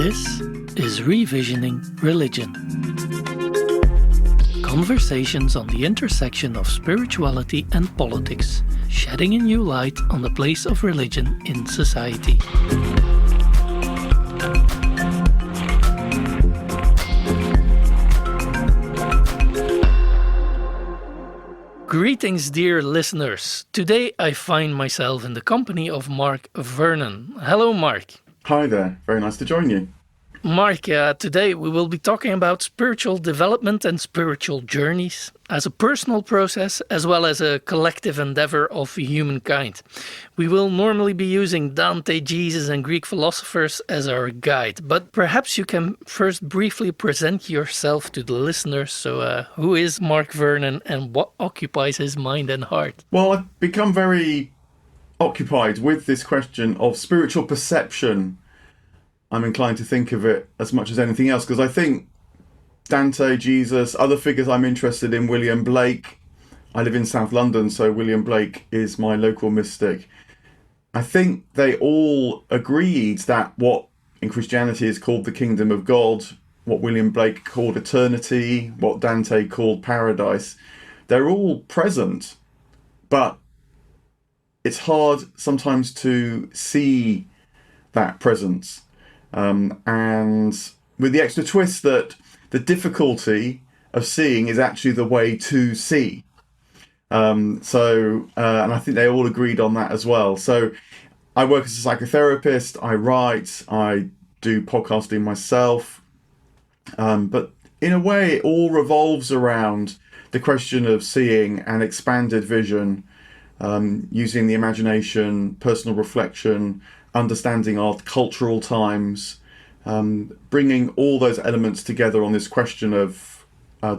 This is Revisioning Religion. Conversations on the intersection of spirituality and politics, shedding a new light on the place of religion in society. Greetings, dear listeners. Today I find myself in the company of Mark Vernon. Hello, Mark. Hi there. Very nice to join you. Mark, today we will be talking about spiritual development and spiritual journeys as a personal process as well as a collective endeavor of humankind. We will normally be using Dante, Jesus and Greek philosophers as our guide, but perhaps you can first briefly present yourself to the listeners. So who is Mark Vernon and what occupies his mind and heart? Well, I've become very occupied with this question of spiritual perception. I'm inclined to think of it as much as anything else because I think Dante, Jesus, other figures I'm interested in, William Blake. I live in South London, so William Blake is my local mystic. I think they all agreed that what in Christianity is called the kingdom of God, what William Blake called eternity, what Dante called paradise, they're all present, but it's hard sometimes to see that presence. And with the extra twist that the difficulty of seeing is actually the way to see. And I think they all agreed on that as well. So I work as a psychotherapist, I write, I do podcasting myself. But in a way, it all revolves around the question of seeing and expanded vision, using the imagination, personal reflection, understanding our cultural times, bringing all those elements together on this question of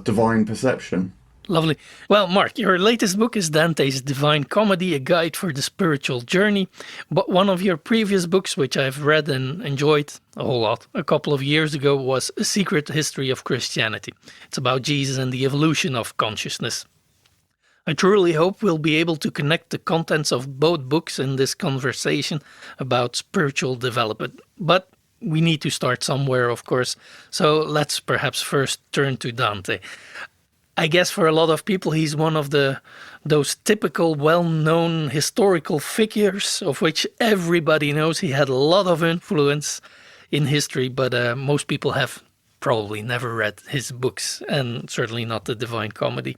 divine perception. Lovely. Well, Mark, your latest book is Dante's Divine Comedy, a guide for the spiritual journey. But one of your previous books, which I've read and enjoyed a whole lot a couple of years ago, was A Secret History of Christianity. It's about Jesus and the evolution of consciousness. I truly hope we'll be able to connect the contents of both books in this conversation about spiritual development. But we need to start somewhere, of course. So let's perhaps first turn to Dante. I guess for a lot of people, he's one of those typical well-known historical figures of which everybody knows. He had a lot of influence in history, but most people have probably never read his books, and certainly not the Divine Comedy.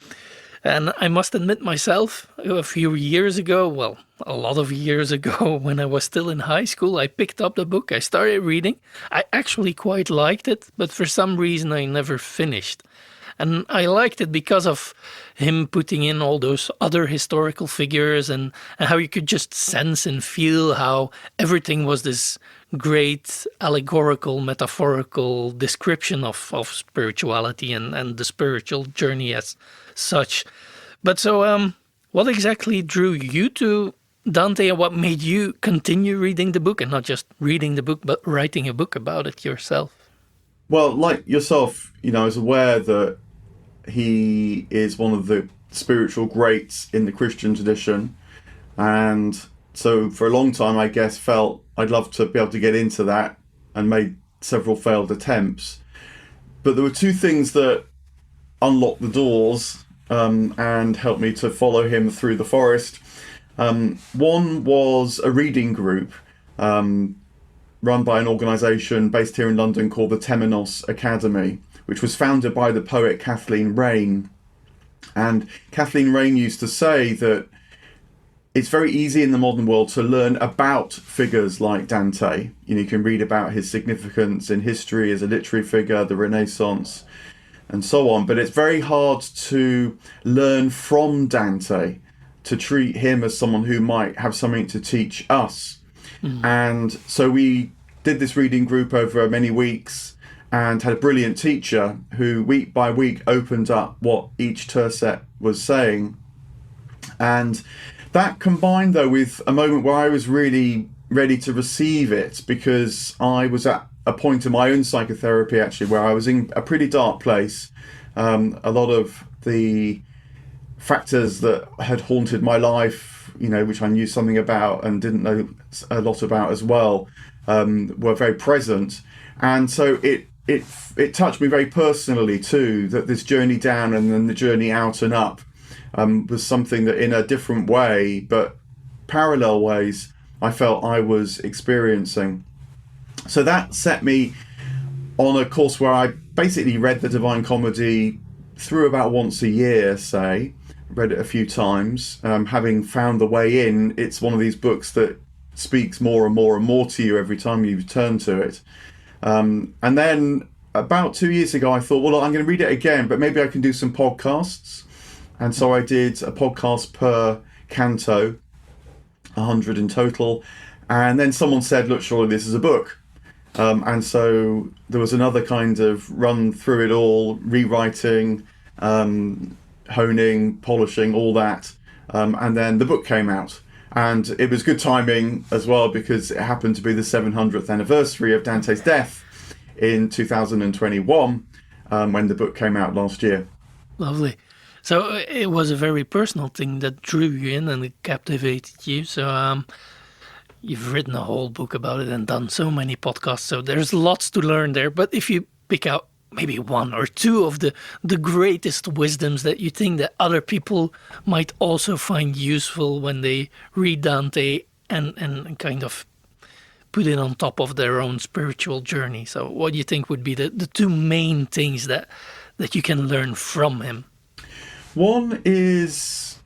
And I must admit myself, a few years ago, well, a lot of years ago, when I was still in high school, I picked up the book, I started reading. I actually quite liked it, but for some reason I never finished. And I liked it because of him putting in all those other historical figures and how you could just sense and feel how everything was this great allegorical, metaphorical description of spirituality and the spiritual journey as such. But so what exactly drew you to Dante and what made you continue reading the book and not just reading the book, but writing a book about it yourself? Well, like yourself, I was aware that he is one of the spiritual greats in the Christian tradition. And so for a long time, I guess, felt I'd love to be able to get into that and made several failed attempts. But there were two things that unlocked the doors and helped me to follow him through the forest. One was a reading group run by an organisation based here in London called the Temenos Academy, which was founded by the poet Kathleen Raine. And Kathleen Raine used to say that it's very easy in the modern world to learn about figures like Dante. You can read about his significance in history as a literary figure, the Renaissance, and so on. But it's very hard to learn from Dante, to treat him as someone who might have something to teach us. Mm. And so we did this reading group over many weeks and had a brilliant teacher who week by week opened up what each tercet was saying. And that combined, though, with a moment where I was really ready to receive it, because I was at a point in my own psychotherapy, actually, where I was in a pretty dark place. A lot of the factors that had haunted my life which I knew something about and didn't know a lot about as well, were very present. And so it touched me very personally too, that this journey down and then the journey out and up was something that in a different way, but parallel ways, I felt I was experiencing. So that set me on a course where I basically read the Divine Comedy through about once a year, say, read it a few times. Having found the way in, it's one of these books that speaks more and more and more to you every time you turn to it. And then about 2 years ago, I thought, well, I'm going to read it again, but maybe I can do some podcasts. And so I did a podcast per canto, 100 in total. And then someone said, look, surely this is a book. And so there was another kind of run through it all, rewriting, honing, polishing, all that. And then the book came out. And it was good timing as well, because it happened to be the 700th anniversary of Dante's death in 2021, when the book came out last year. Lovely. So it was a very personal thing that drew you in and it captivated you. So you've written a whole book about it and done so many podcasts. So there's lots to learn there. But if you pick out maybe one or two of the greatest wisdoms that you think that other people might also find useful when they read Dante and kind of put it on top of their own spiritual journey. So what do you think would be the two main things that you can learn from him? One is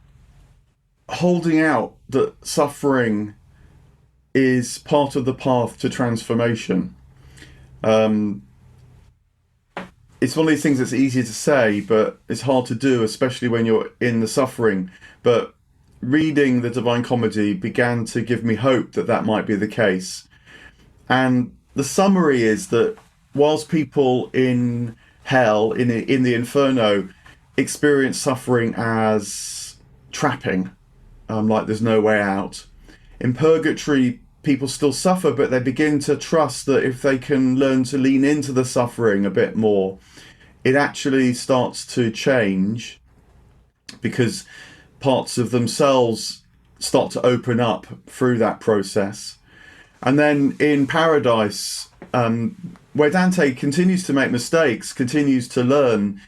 holding out that suffering is part of the path to transformation. It's one of these things that's easy to say, but it's hard to do, especially when you're in the suffering. But reading the Divine Comedy began to give me hope that that might be the case. And the summary is that whilst people in hell, in the inferno, experience suffering as trapping, like there's no way out, in purgatory, people still suffer, but they begin to trust that if they can learn to lean into the suffering a bit more, it actually starts to change, because parts of themselves start to open up through that process. And then in Paradise, where Dante continues to make mistakes, continues to learn,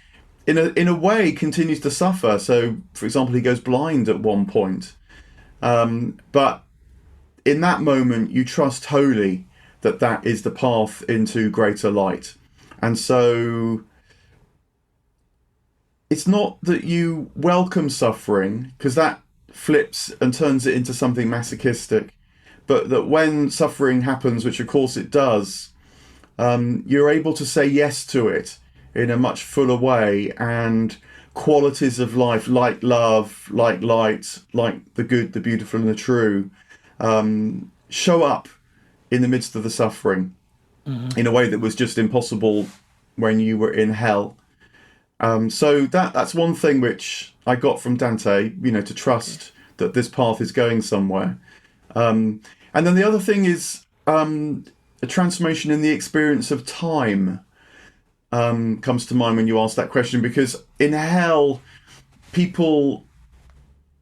in a way continues to suffer. So, for example, he goes blind at one point. But in that moment, you trust wholly that that is the path into greater light. And so it's not that you welcome suffering, because that flips and turns it into something masochistic, but that when suffering happens, which of course it does, you're able to say yes to it in a much fuller way, and qualities of life like love, like light, like the good, the beautiful and the true, show up in the midst of the suffering in a way that was just impossible when you were in hell. So that's one thing which I got from Dante, to trust that this path is going somewhere. And then the other thing is a transformation in the experience of time comes to mind when you ask that question, because in hell, people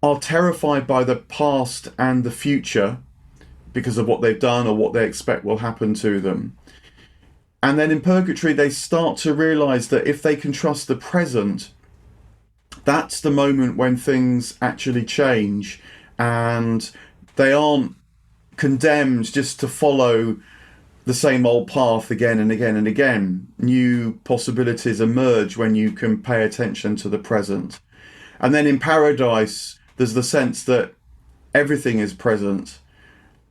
are terrified by the past and the future because of what they've done or what they expect will happen to them. And then in purgatory, they start to realize that if they can trust the present, that's the moment when things actually change, and they aren't condemned just to follow the same old path again and again and again. New possibilities emerge when you can pay attention to the present. And then in Paradise, there's the sense that everything is present,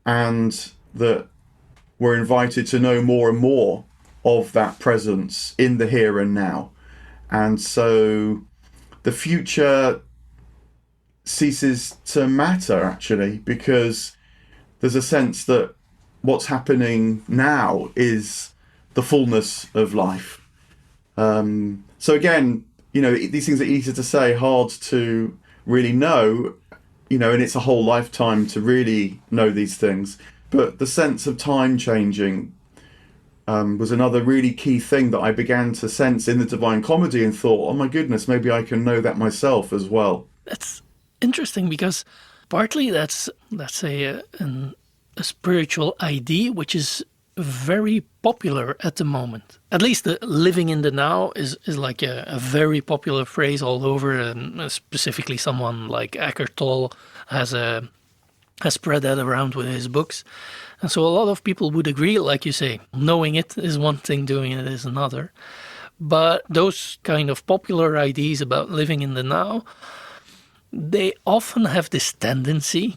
and that we're invited to know more and more of that presence in the here and now. And so the future ceases to matter, actually, because there's a sense that what's happening now is the fullness of life. So again, these things are easy to say, hard to really know, and it's a whole lifetime to really know these things. But the sense of time changing was another really key thing that I began to sense in the Divine Comedy, and thought, oh my goodness, maybe I can know that myself as well. That's interesting, because Partly that's a spiritual idea which is very popular at the moment. At least the living in the now is like a very popular phrase all over, and specifically someone like Eckhart Tolle has spread that around with his books. And so a lot of people would agree, like you say, knowing it is one thing, doing it is another. But those kind of popular ideas about living in the now, they often have this tendency,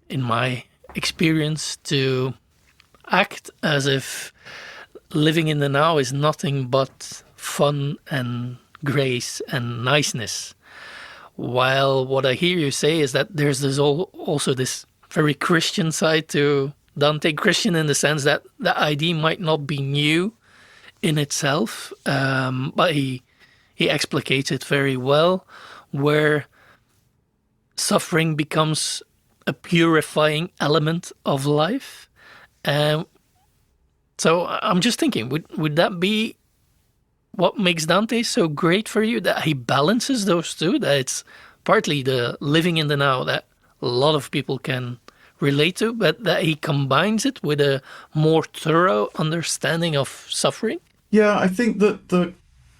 in my experience, to act as if living in the now is nothing but fun and grace and niceness. While what I hear you say is that there's also this very Christian side to Dante. Christian in the sense that the idea might not be new in itself, but he explicates it very well, where suffering becomes a purifying element of life. So I'm just thinking, would that be what makes Dante so great for you, that he balances those two, that it's partly the living in the now that a lot of people can relate to, but that he combines it with a more thorough understanding of suffering? Yeah, I think that the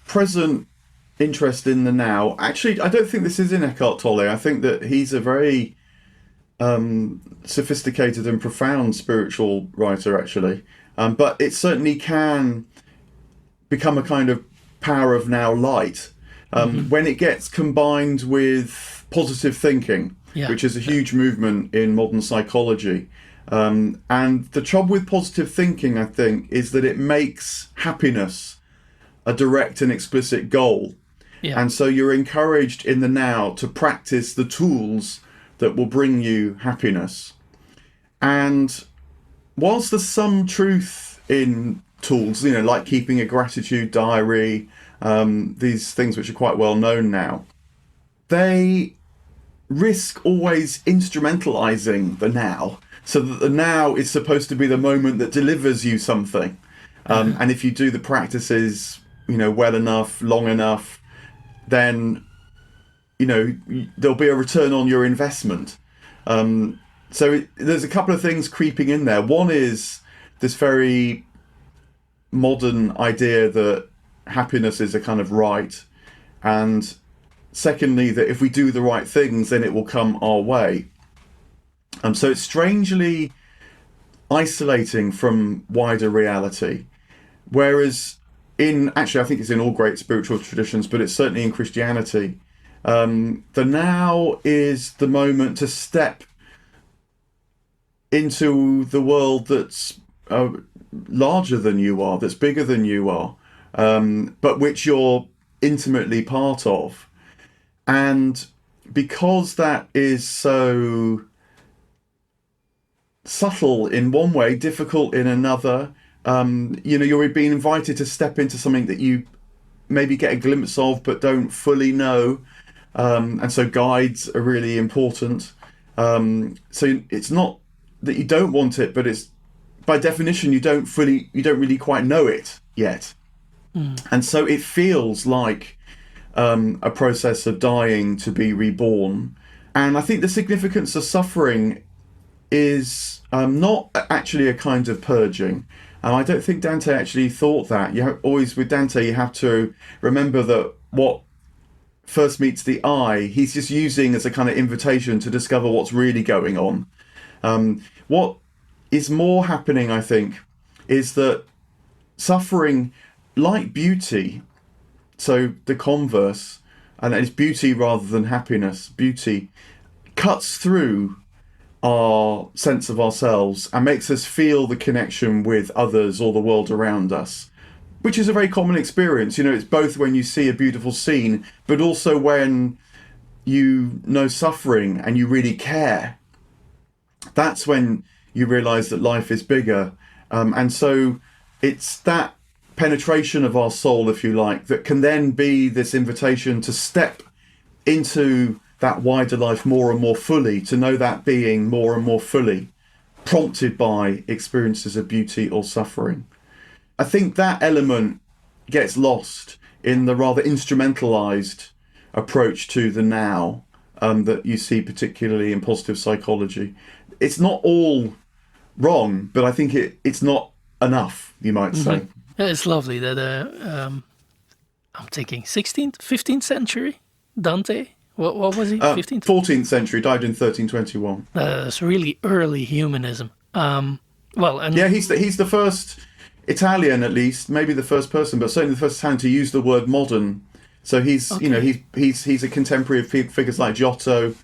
present interest in the now, actually, I don't think this is in Eckhart Tolle. I think that he's a very sophisticated and profound spiritual writer, actually. But it certainly can become a kind of power of now light when it gets combined with positive thinking, which is a huge movement in modern psychology. And the trouble with positive thinking, I think, is that it makes happiness a direct and explicit goal. Yeah. And so you're encouraged in the now to practice the tools that will bring you happiness. And whilst there's some truth in tools, like keeping a gratitude diary, these things which are quite well known now, they risk always instrumentalizing the now, so that the now is supposed to be the moment that delivers you something. And if you do the practices, well enough, long enough, then, there'll be a return on your investment. So there's a couple of things creeping in there. One is this very modern idea that happiness is a kind of right. And secondly, that if we do the right things, then it will come our way. So it's strangely isolating from wider reality. Whereas I think it's in all great spiritual traditions, but it's certainly in Christianity, the now is the moment to step into the world that's larger than you are, that's bigger than you are, but which you're intimately part of. And because that is so subtle in one way, difficult in another, you're being invited to step into something that you maybe get a glimpse of but don't fully know. And so guides are really important. So it's not that you don't want it, but it's by definition you don't really quite know it yet. And so it feels like a process of dying to be reborn. And I think the significance of suffering is not actually a kind of purging. I don't think Dante actually thought that. With Dante, you have to remember that what first meets the eye, he's just using as a kind of invitation to discover what's really going on. What is more happening, I think, is that suffering, like beauty, so the converse, and it's beauty rather than happiness, beauty cuts through our sense of ourselves and makes us feel the connection with others or the world around us, which is a very common experience. It's both when you see a beautiful scene, but also when you know suffering and you really care. That's when you realize that life is bigger. And so it's that penetration of our soul, if you like, that can then be this invitation to step into that wider life more and more fully, to know that being more and more fully, prompted by experiences of beauty or suffering. I think that element gets lost in the rather instrumentalized approach to the now, that you see particularly in positive psychology. It's not all wrong, but I think it's not enough, you might say. Yeah, it's lovely that I'm thinking 16th, 15th century Dante. What was he? 15th? 14th century, died in 1321. It's really early humanism. Well, and Yeah, he's the first Italian, at least, maybe the first person, but certainly the first Italian to use the word modern. So he's, you know, he's a contemporary of figures like Giotto,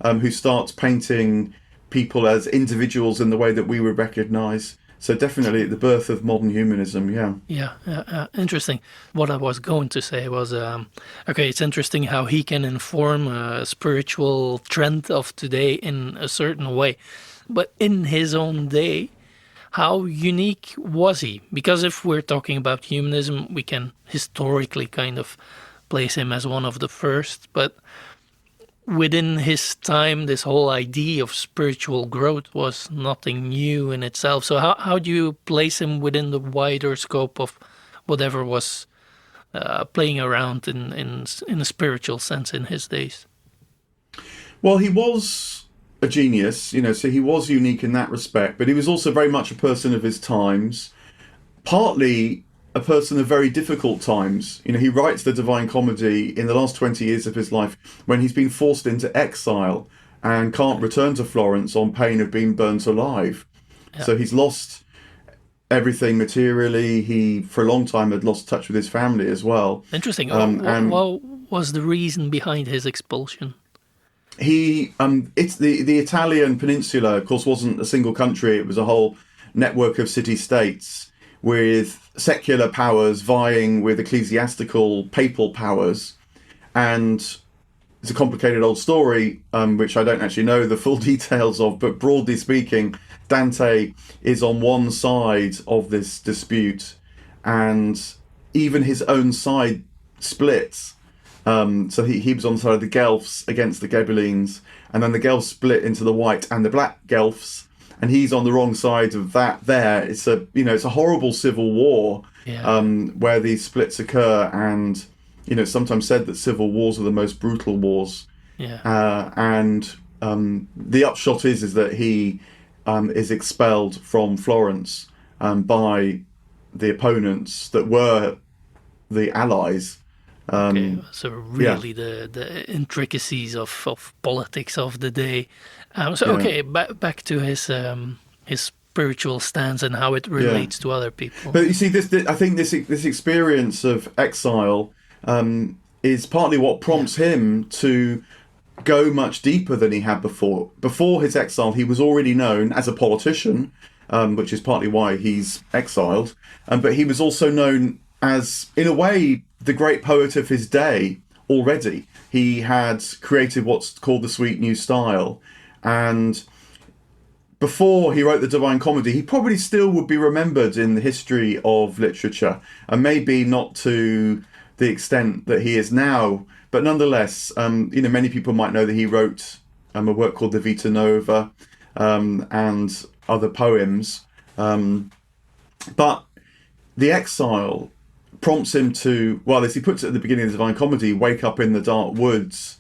who starts painting people as individuals in the way that we would recognise. So definitely at the birth of modern humanism, yeah. Yeah, interesting. What I was going to say was, okay, it's interesting how he can inform a spiritual trend of today in a certain way. But in his own day, how unique was he? Because if we're talking about humanism, we can historically kind of place him as one of the first, but within his time, this whole idea of spiritual growth was nothing new in itself. So how do you place him within the wider scope of whatever was playing around in a spiritual sense in his days? Well, he was a genius, you know, so he was unique in that respect, but he was also very much a person of his times, partly a person of very difficult times. You know, he writes the Divine Comedy in the last 20 years of his life when he's been forced into exile and can't return to Florence on pain of being burnt alive. Yeah. So he's lost everything materially. He, for a long time, had lost touch with his family as well. Interesting. What was the reason behind his expulsion? It's the Italian peninsula, of course, wasn't a single country. It was a whole network of city-states with secular powers vying with ecclesiastical papal powers. And it's a complicated old story, which I don't actually know the full details of, but broadly speaking, Dante is on one side of this dispute, and even his own side splits. So he was on the side of the Guelphs against the Ghibellines, and then the Guelphs split into the white and the black Guelphs, and he's on the wrong side of that. It's a horrible civil war, where these splits occur, and it's sometimes said that civil wars are the most brutal wars. And the upshot is that he is expelled from Florence by the opponents that were the allies. So really the intricacies of politics of the day. Back to his spiritual stance and how it relates to other people. But you see, I think this experience of exile is partly what prompts him to go much deeper than he had before. Before his exile, he was already known as a politician, which is partly why he's exiled. But he was also known as, in a way, the great poet of his day already. He had created what's called the Sweet New Style. And before he wrote the Divine Comedy, he probably still would be remembered in the history of literature, and maybe not to the extent that he is now. But nonetheless, many people might know that he wrote a work called the Vita Nova and other poems. But the exile prompts him to, well, as he puts it at the beginning of the Divine Comedy, wake up in the dark woods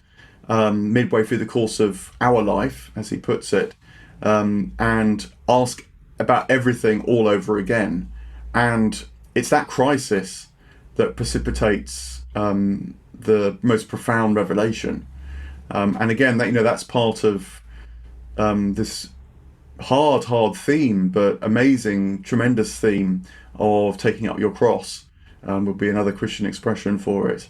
midway through the course of our life, as he puts it, and ask about everything all over again. And it's that crisis that precipitates the most profound revelation. And again, that's part of this hard theme, but amazing, tremendous theme of taking up your cross. Would be another Christian expression for it.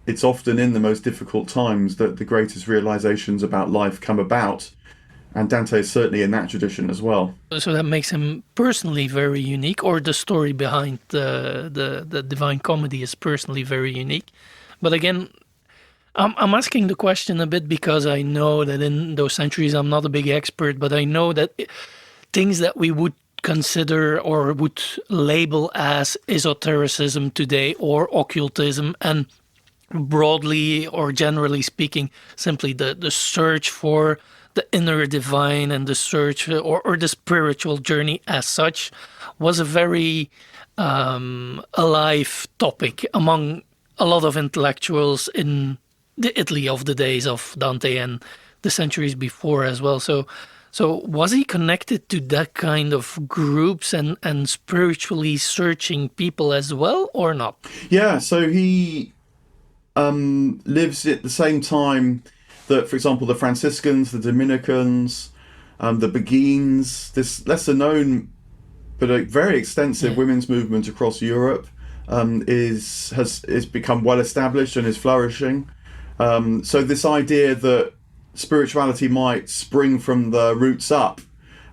It's often in the most difficult times that the greatest realizations about life come about, and Dante is certainly in that tradition as well. So that makes him personally very unique, or the story behind the Divine Comedy is personally very unique. But again, I'm asking the question a bit because I know that in those centuries, I'm not a big expert, but I know that things that we would consider or would label as esotericism today or occultism, and broadly or generally speaking, simply the search for the inner divine and the search or the spiritual journey as such was a very alive topic among a lot of intellectuals in the Italy of the days of Dante and the centuries before as well. So was he connected to that kind of groups and spiritually searching people as well, or not? Yeah, so he lives at the same time that, for example, the Franciscans, the Dominicans, the Beguines, this lesser known but a very extensive women's movement across Europe is become well established and is flourishing. So this idea that spirituality might spring from the roots up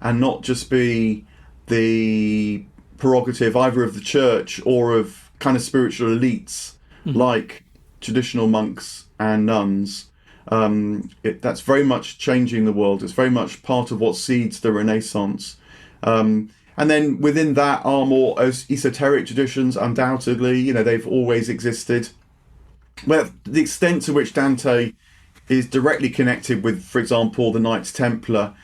and not just be the prerogative either of the church or of kind of spiritual elites like traditional monks and nuns. That's very much changing the world. It's very much part of what seeds the Renaissance. And then within that are more esoteric traditions, undoubtedly. They've always existed. But the extent to which Dante is directly connected with, for example, the Knights Templar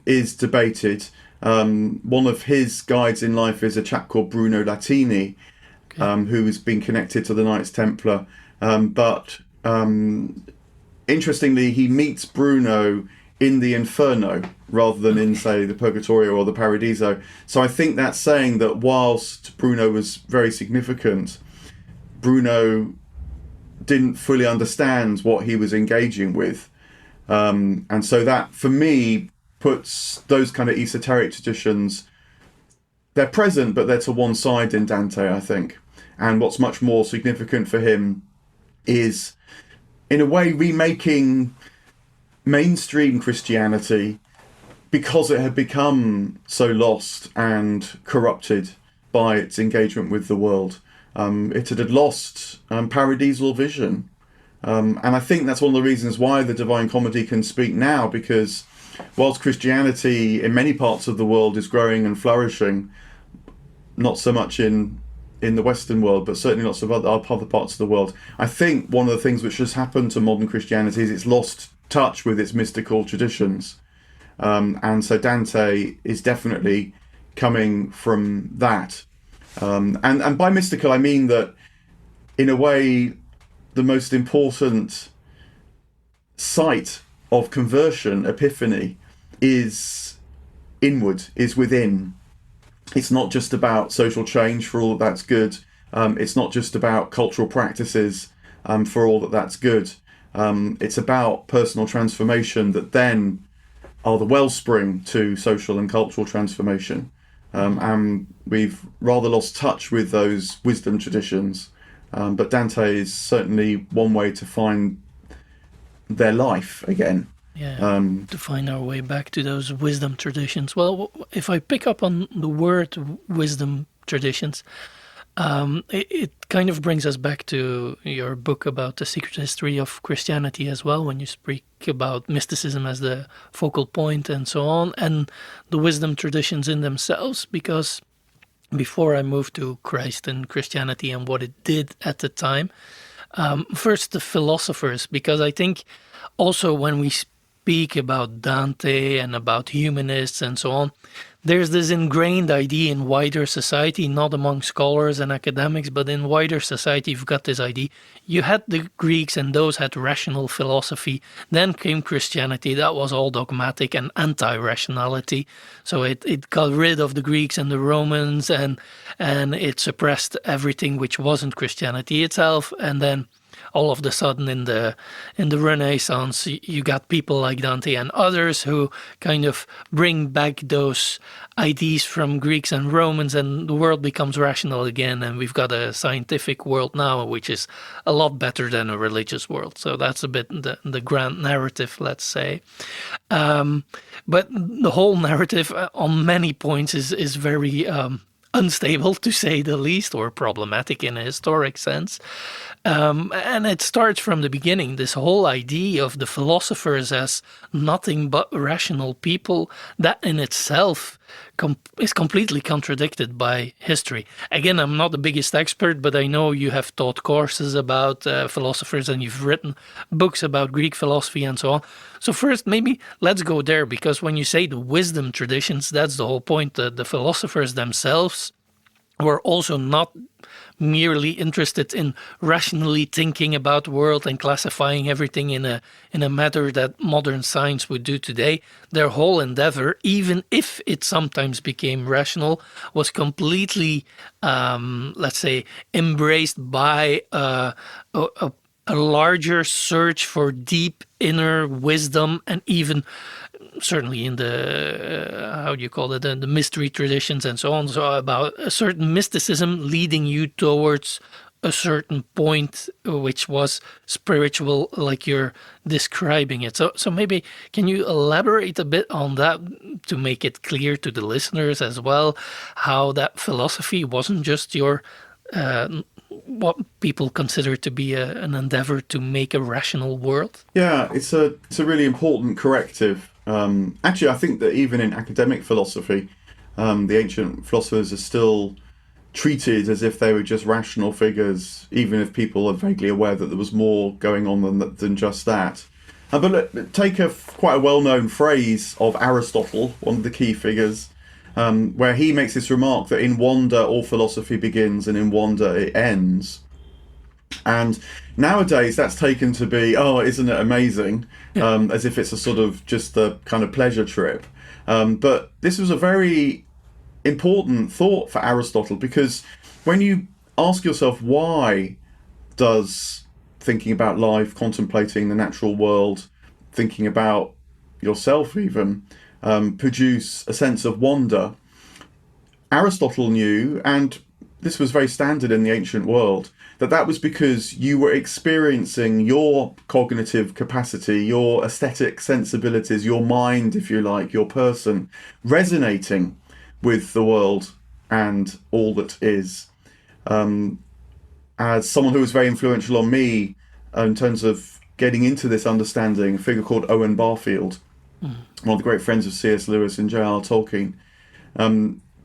is debated. One of his guides in life is a chap called Bruno Latini, who has been connected to the Knights Templar. But interestingly, he meets Bruno in the Inferno rather than in, say, the Purgatorio or the Paradiso. So I think that's saying that whilst Bruno was very significant, Bruno didn't fully understand what he was engaging with. And so that, for me, puts those kind of esoteric traditions, they're present, but they're to one side in Dante, I think. And what's much more significant for him is, in a way, remaking mainstream Christianity because it had become so lost and corrupted by its engagement with the world. It had lost paradisal vision. And I think that's one of the reasons why the Divine Comedy can speak now, because whilst Christianity in many parts of the world is growing and flourishing, not so much in the Western world, but certainly lots of other parts of the world, I think one of the things which has happened to modern Christianity is it's lost touch with its mystical traditions. And so Dante is definitely coming from that. And by mystical, I mean that, in a way, the most important site of conversion, epiphany, is inward, is within. It's not just about social change, for all that that's good. It's not just about cultural practices, for all that that's good. It's about personal transformation that then are the wellspring to social and cultural transformation. And we've rather lost touch with those wisdom traditions. But Dante is certainly one way to find their life again. To find our way back to those wisdom traditions. Well, if I pick up on the word wisdom traditions, it kind of brings us back to your book about the secret history of Christianity as well, when you speak about mysticism as the focal point and so on, and the wisdom traditions in themselves, because before I moved to Christ and Christianity and what it did at the time, first the philosophers, because I think also when we speak about Dante and about humanists and so on, there's this ingrained idea in wider society, not among scholars and academics, but in wider society, you've got this idea. You had the Greeks, and those had rational philosophy. Then came Christianity. That was all dogmatic and anti-rationality. So it got rid of the Greeks and the Romans, and it suppressed everything which wasn't Christianity itself. And then all of a sudden in the Renaissance, you got people like Dante and others who kind of bring back those ideas from Greeks and Romans, and the world becomes rational again, and we've got a scientific world now which is a lot better than a religious world. So that's a bit the grand narrative, let's say. But the whole narrative on many points is very unstable, to say the least, or problematic in a historic sense. And it starts from the beginning, this whole idea of the philosophers as nothing but rational people, that in itself is completely contradicted by history. Again, I'm not the biggest expert, but I know you have taught courses about philosophers, and you've written books about Greek philosophy and so on. So first, maybe let's go there, because when you say the wisdom traditions, that's the whole point. The philosophers themselves were also not merely interested in rationally thinking about the world and classifying everything in a manner that modern science would do today. Their whole endeavor, even if it sometimes became rational, was completely, let's say, embraced by a larger search for deep inner wisdom, and even certainly in the how do you call it, the mystery traditions and so on, so about a certain mysticism leading you towards a certain point which was spiritual, like you're describing it. So maybe can you elaborate a bit on that to make it clear to the listeners as well, how that philosophy wasn't just your what people consider to be an endeavor to make a rational world? Yeah, it's a really important corrective. Actually, I think that even in academic philosophy, the ancient philosophers are still treated as if they were just rational figures, even if people are vaguely aware that there was more going on than just that. But take quite a well-known phrase of Aristotle, one of the key figures, where he makes this remark that in wonder all philosophy begins and in wonder it ends. And nowadays that's taken to be, oh, isn't it amazing? As if it's a sort of just a kind of pleasure trip. But this was a very important thought for Aristotle, because when you ask yourself, why does thinking about life, contemplating the natural world, thinking about yourself even, produce a sense of wonder? Aristotle knew, and this was very standard in the ancient world, that was because you were experiencing your cognitive capacity, your aesthetic sensibilities, your mind, if you like, your person, resonating with the world and all that is. As someone who was very influential on me in terms of getting into this understanding, a figure called Owen Barfield, one of the great friends of C.S. Lewis and J.R. Tolkien,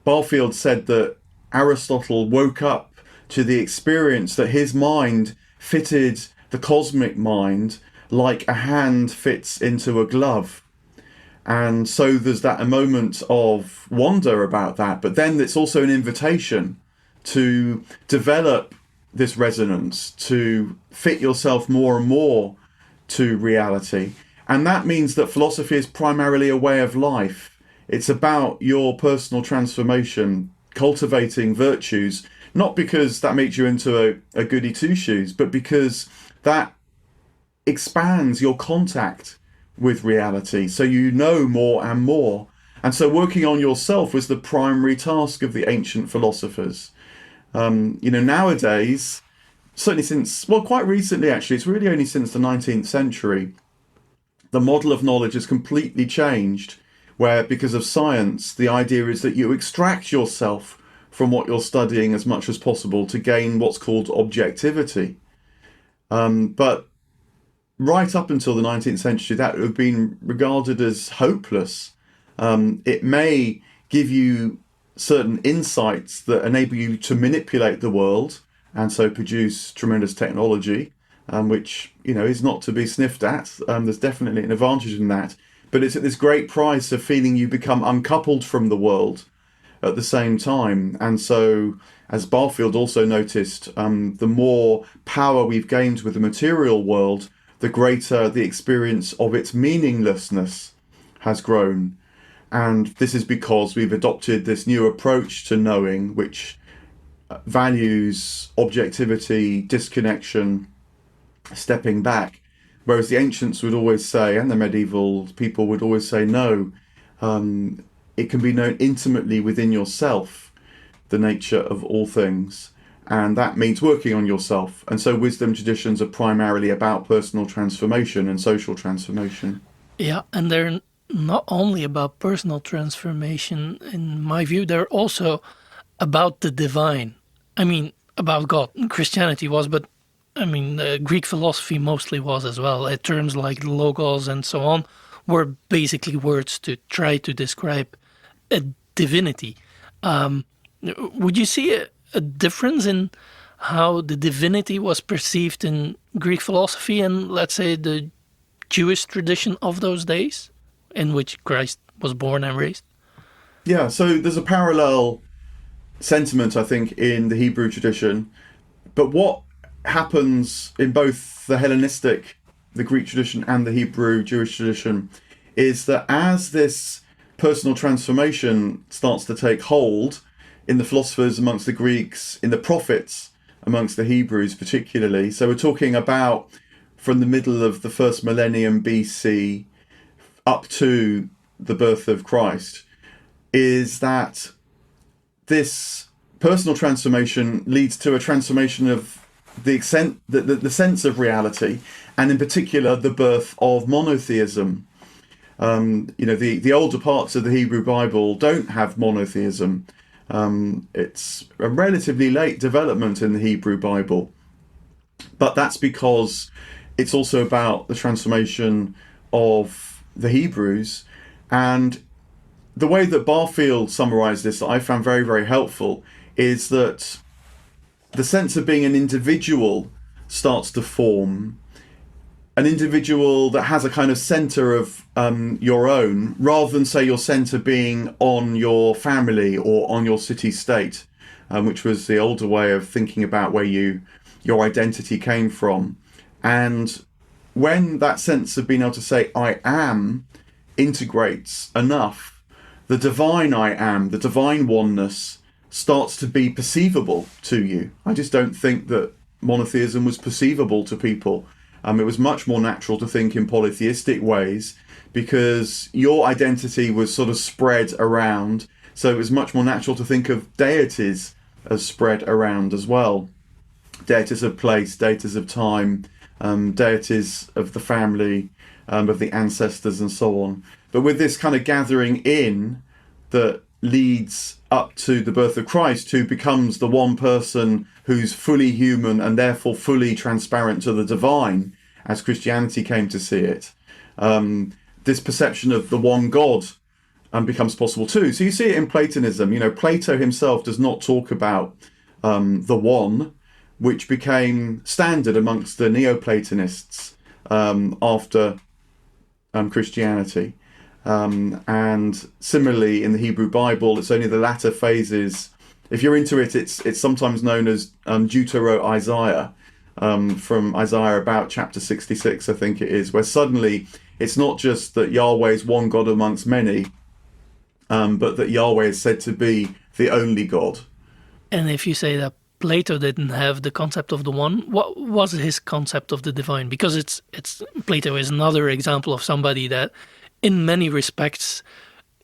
Barfield said that Aristotle woke up to the experience that his mind fitted the cosmic mind like a hand fits into a glove. And so there's that a moment of wonder about that, but then it's also an invitation to develop this resonance, to fit yourself more and more to reality. And that means that philosophy is primarily a way of life. It's about your personal transformation, cultivating virtues, not because that makes you into a goody two-shoes, but because that expands your contact with reality, so you know more and more. And so working on yourself was the primary task of the ancient philosophers. Nowadays, certainly since, well, quite recently actually, it's really only since the 19th century, the model of knowledge has completely changed, where because of science, the idea is that you extract yourself from what you're studying as much as possible to gain what's called objectivity. But right up until the 19th century, that would have been regarded as hopeless. It may give you certain insights that enable you to manipulate the world and so produce tremendous technology, which, is not to be sniffed at. There's definitely an advantage in that. But it's at this great price of feeling you become uncoupled from the world at the same time. And so, as Barfield also noticed, the more power we've gained with the material world, the greater the experience of its meaninglessness has grown. And this is because we've adopted this new approach to knowing, which values objectivity, disconnection, stepping back. Whereas the ancients would always say, and the medieval people would always say, no, it can be known intimately within yourself, the nature of all things. And that means working on yourself. And so wisdom traditions are primarily about personal transformation and social transformation. Yeah, and they're not only about personal transformation, in my view, they're also about the divine. I mean, about God. Christianity was, but Greek philosophy mostly was as well. Terms like logos and so on were basically words to try to describe a divinity. Would you see a difference in how the divinity was perceived in Greek philosophy and, let's say, the Jewish tradition of those days, in which Christ was born and raised? Yeah, so there's a parallel sentiment, I think, in the Hebrew tradition. But what happens in both the Hellenistic, the Greek tradition, and the Hebrew Jewish tradition is that as this personal transformation starts to take hold in the philosophers amongst the Greeks, in the prophets amongst the Hebrews particularly, so we're talking about from the middle of the first millennium BC up to the birth of Christ, is that this personal transformation leads to a transformation of the sense of reality, and in particular the birth of monotheism. The older parts of the Hebrew Bible don't have monotheism. It's a relatively late development in the Hebrew Bible, but that's because it's also about the transformation of the Hebrews. And the way that Barfield summarised this, that I found very, very helpful, is that the sense of being an individual starts to form, an individual that has a kind of centre of your own, rather than, say, your centre being on your family or on your city-state, which was the older way of thinking about where your identity came from. And when that sense of being able to say, I am, integrates enough, the divine I am, the divine oneness, starts to be perceivable to you. I just don't think that monotheism was perceivable to people. It was much more natural to think in polytheistic ways, because your identity was sort of spread around. So it was much more natural to think of deities as spread around as well. Deities of place, deities of time, deities of the family, of the ancestors and so on. But with this kind of gathering in that leads up to the birth of Christ, who becomes the one person who's fully human and therefore fully transparent to the divine, as Christianity came to see it, this perception of the one God becomes possible too. So you see it in Platonism. Plato himself does not talk about the one, which became standard amongst the Neoplatonists after Christianity. And similarly in the Hebrew Bible, it's only the latter phases. If you're into it, it's sometimes known as Deutero-Isaiah, from Isaiah about chapter 66, I think it is, where suddenly it's not just that Yahweh is one God amongst many, but that Yahweh is said to be the only God. And if you say that Plato didn't have the concept of the one, what was his concept of the divine? Because it's Plato is another example of somebody that, in many respects,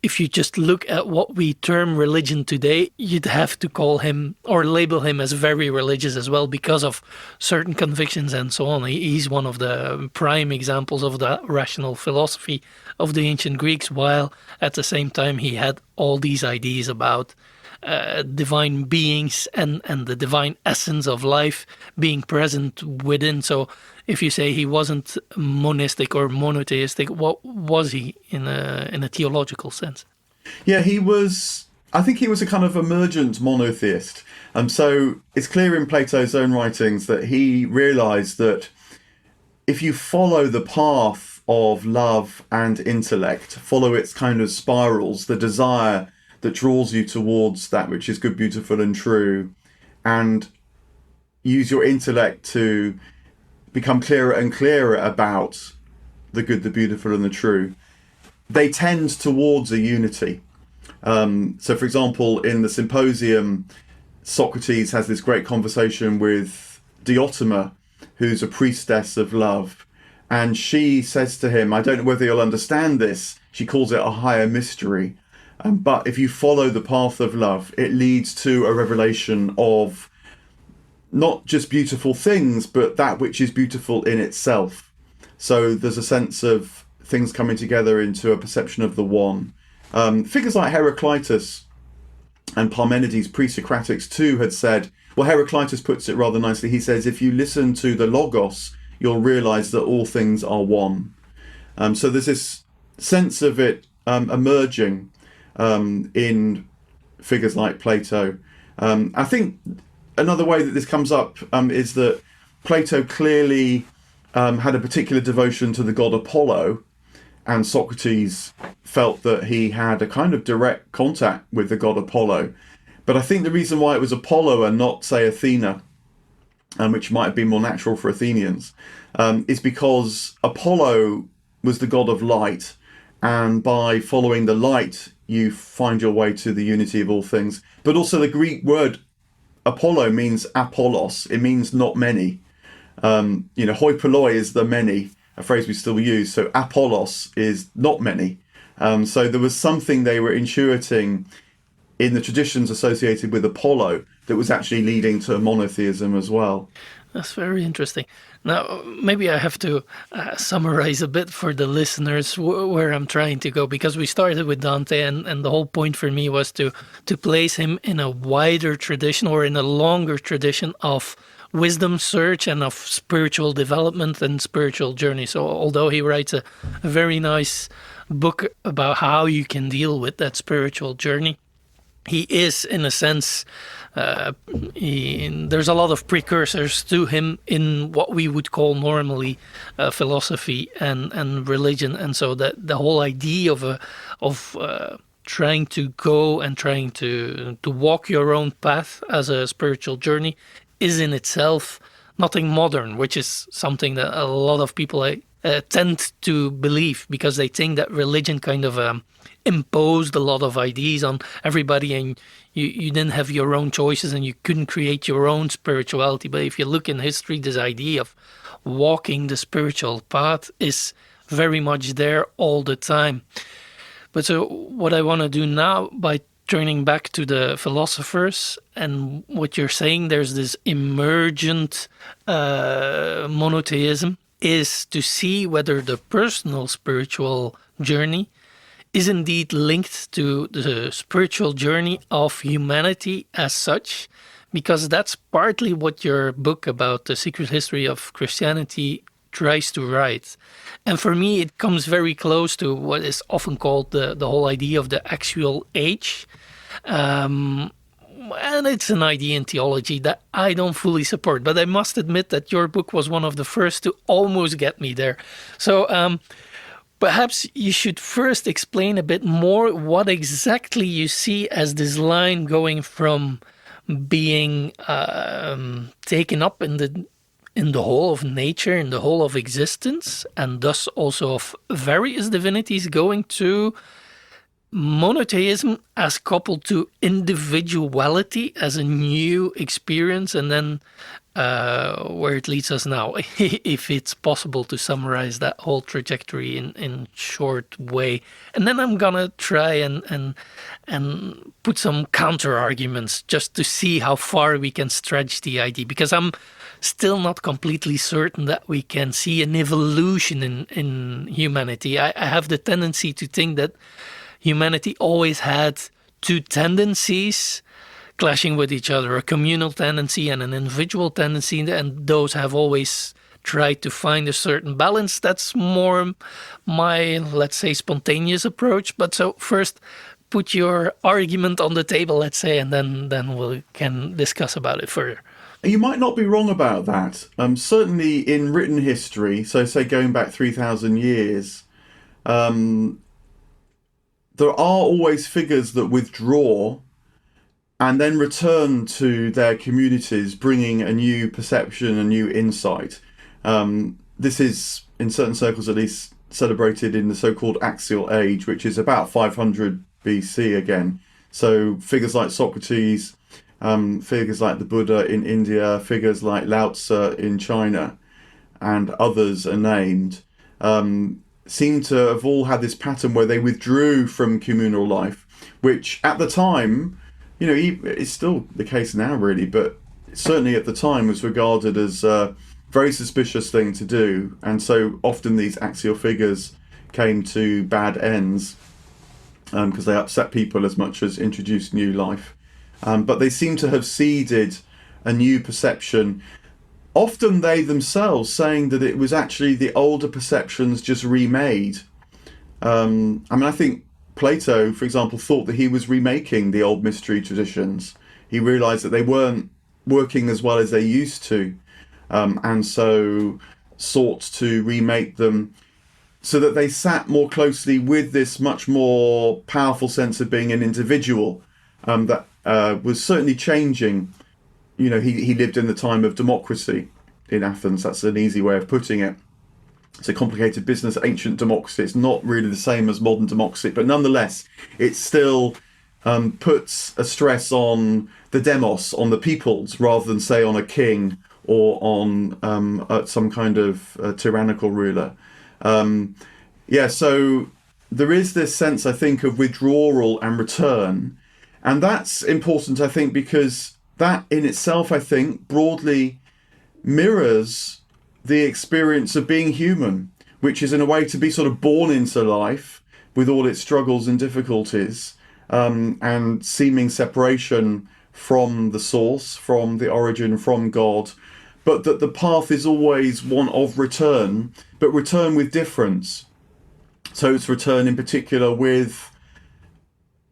if you just look at what we term religion today, you'd have to call him or label him as very religious as well, because of certain convictions and so on. He's one of the prime examples of the rational philosophy of the ancient Greeks, while at the same time he had all these ideas about divine beings and the divine essence of life being present within. So if you say he wasn't monistic or monotheistic, what was he in a theological sense? Yeah, I think he was a kind of emergent monotheist. So it's clear in Plato's own writings that he realized that if you follow the path of love and intellect, follow its kind of spirals, the desire that draws you towards that which is good, beautiful, and true, and use your intellect to become clearer and clearer about the good, the beautiful, and the true, they tend towards a unity. So, for example, in the Symposium, Socrates has this great conversation with Diotima, who's a priestess of love, and she says to him, I don't know whether you'll understand this, she calls it a higher mystery, but if you follow the path of love, it leads to a revelation of not just beautiful things, but that which is beautiful in itself. So there's a sense of things coming together into a perception of the one. Figures like Heraclitus and Parmenides, pre-Socratics too, had said, well, Heraclitus puts it rather nicely. He says, if you listen to the Logos, you'll realize that all things are one. So there's this sense of it emerging in figures like Plato. I think another way that this comes up is that Plato clearly had a particular devotion to the god Apollo, and Socrates felt that he had a kind of direct contact with the god Apollo. But I think the reason why it was Apollo and not, say, Athena, which might have been more natural for Athenians, is because Apollo was the god of light, and by following the light, you find your way to the unity of all things. But also the Greek word Apollo means Apollos. It means not many. Hoi polloi is the many, a phrase we still use. So Apollos is not many. So there was something they were intuiting in the traditions associated with Apollo that was actually leading to monotheism as well. That's very interesting. Now, maybe I have to summarize a bit for the listeners where I'm trying to go, because we started with Dante, and the whole point for me was to place him in a wider tradition, or in a longer tradition of wisdom search and of spiritual development and spiritual journey. So although he writes a very nice book about how you can deal with that spiritual journey, he is, in a sense, there's a lot of precursors to him in what we would call normally philosophy and religion, and so that the whole idea of trying to go and trying to walk your own path as a spiritual journey is in itself nothing modern, which is something that a lot of people tend to believe, because they think that religion kind of imposed a lot of ideas on everybody, and you didn't have your own choices and you couldn't create your own spirituality. But if you look in history, this idea of walking the spiritual path is very much there all the time. But so what I want to do now, by turning back to the philosophers and what you're saying, there's this emergent monotheism, is to see whether the personal spiritual journey is indeed linked to the spiritual journey of humanity as such, because that's partly what your book about the secret history of Christianity tries to write. And for me, it comes very close to what is often called the whole idea of the actual age. And it's an idea in theology that I don't fully support, but I must admit that your book was one of the first to almost get me there. So perhaps you should first explain a bit more what exactly you see as this line going from being taken up in the whole of nature, in the whole of existence, and thus also of various divinities, going to monotheism as coupled to individuality as a new experience, and then where it leads us now, if it's possible to summarize that whole trajectory in short way. And then I'm gonna try and put some counter arguments just to see how far we can stretch the idea, because I'm still not completely certain that we can see an evolution in humanity. I have the tendency to think that humanity always had two tendencies clashing with each other, a communal tendency and an individual tendency, and those have always tried to find a certain balance. That's more my, let's say, spontaneous approach. But so first, put your argument on the table, let's say, and then we can discuss about it further. You might not be wrong about that. Certainly in written history, so say going back 3,000 years, there are always figures that withdraw and then return to their communities, bringing a new perception, a new insight. This is, in certain circles at least, celebrated in the so-called axial age, which is about 500 BC again. So figures like Socrates, figures like the Buddha in India, figures like Lao Tzu in China, and others are named, seem to have all had this pattern where they withdrew from communal life, which at the time, it's still the case now really, but certainly at the time was regarded as a very suspicious thing to do. And so often these axial figures came to bad ends because they upset people as much as introduced new life. But they seem to have seeded a new perception, often they themselves saying that it was actually the older perceptions just remade. I think Plato, for example, thought that he was remaking the old mystery traditions. He realized that they weren't working as well as they used to, and so sought to remake them so that they sat more closely with this much more powerful sense of being an individual that was certainly changing. You know, he lived in the time of democracy in Athens. That's an easy way of putting it. It's a complicated business, ancient democracy. It's not really the same as modern democracy, but nonetheless, it still puts a stress on the demos, on the peoples, rather than, say, on a king or on some kind of tyrannical ruler. So there is this sense, I think, of withdrawal and return. And that's important, I think, because that in itself, I think, broadly mirrors the experience of being human, which is in a way to be sort of born into life with all its struggles and difficulties, and seeming separation from the source, from the origin, from God, but that the path is always one of return, but return with difference. So it's return in particular with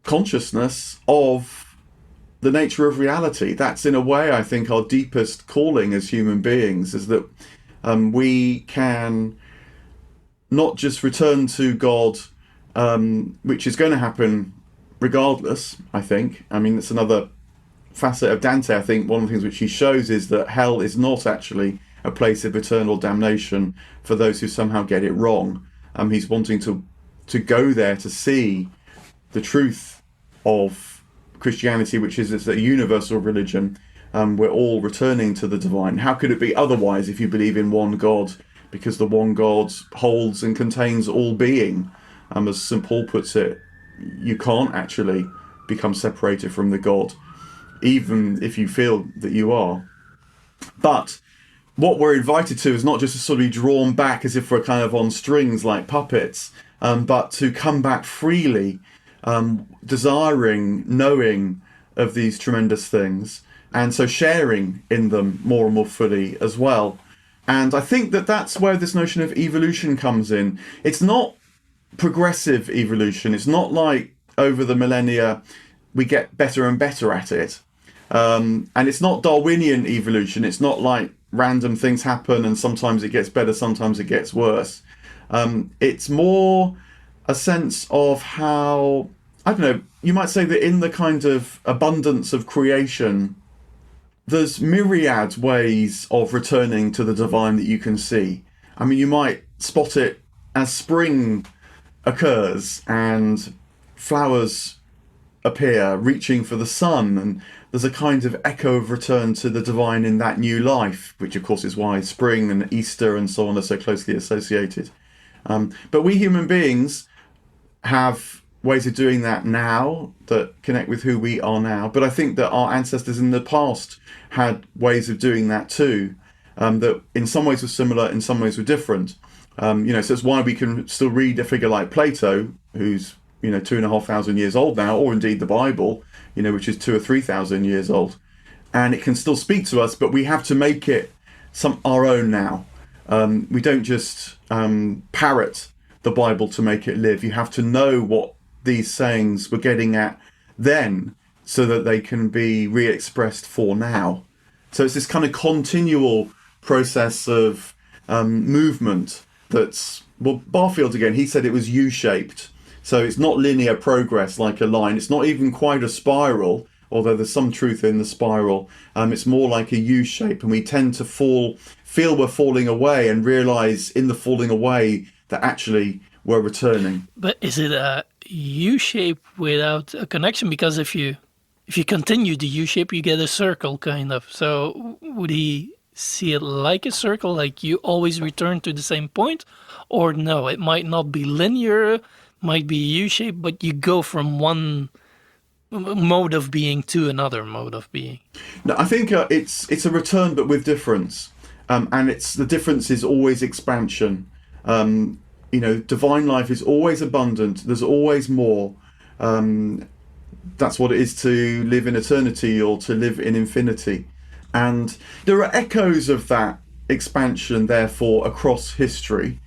consciousness of the nature of reality. That's in a way, I think, our deepest calling as human beings, is that we can not just return to God, which is going to happen regardless, I think. I mean, it's another facet of Dante. I think one of the things which he shows is that hell is not actually a place of eternal damnation for those who somehow get it wrong. He's wanting to go there to see the truth of Christianity, which is it's a universal religion. We're all returning to the divine. How could it be otherwise if you believe in one God? Because the one God holds and contains all being. As St. Paul puts it, you can't actually become separated from the God, even if you feel that you are. But what we're invited to is not just to sort of be drawn back as if we're kind of on strings like puppets, but to come back freely, desiring, knowing of these tremendous things, and so sharing in them more and more fully as well. And I think that that's where this notion of evolution comes in. It's not progressive evolution. It's not like over the millennia we get better and better at it. And it's not Darwinian evolution. It's not like random things happen and sometimes it gets better, sometimes it gets worse. It's more a sense of how, I don't know, you might say that in the kind of abundance of creation, there's myriad ways of returning to the divine that you can see. I mean, you might spot it as spring occurs and flowers appear reaching for the sun, and there's a kind of echo of return to the divine in that new life, which of course is why spring and Easter and so on are so closely associated. But we human beings have ways of doing that now that connect with who we are now. But I think that our ancestors in the past had ways of doing that too, that in some ways were similar, in some ways were different. So it's why we can still read a figure like Plato, who's 2,500 years old now, or indeed the Bible, which is 2,000 or 3,000 years old, and it can still speak to us. But we have to make it our own now. We don't just parrot the Bible to make it live. You have to know what these sayings were getting at then, so that they can be re-expressed for now. So it's this kind of continual process of movement that's, well, Barfield again, he said it was U-shaped. So it's not linear progress like a line. It's not even quite a spiral, although there's some truth in the spiral. It's more like a U-shape, and we tend to feel we're falling away and realise in the falling away that actually we're returning. But is it a U-shape without a connection? Because if you continue the U-shape, you get a circle, kind of. So would he see it like a circle, like you always return to the same point? Or no, it might not be linear, might be U-shape, but you go from one mode of being to another mode of being. No, I think it's a return, but with difference. And the difference is always expansion. Divine life is always abundant. There's always more. That's what it is to live in eternity or to live in infinity. And there are echoes of that expansion, therefore, across history.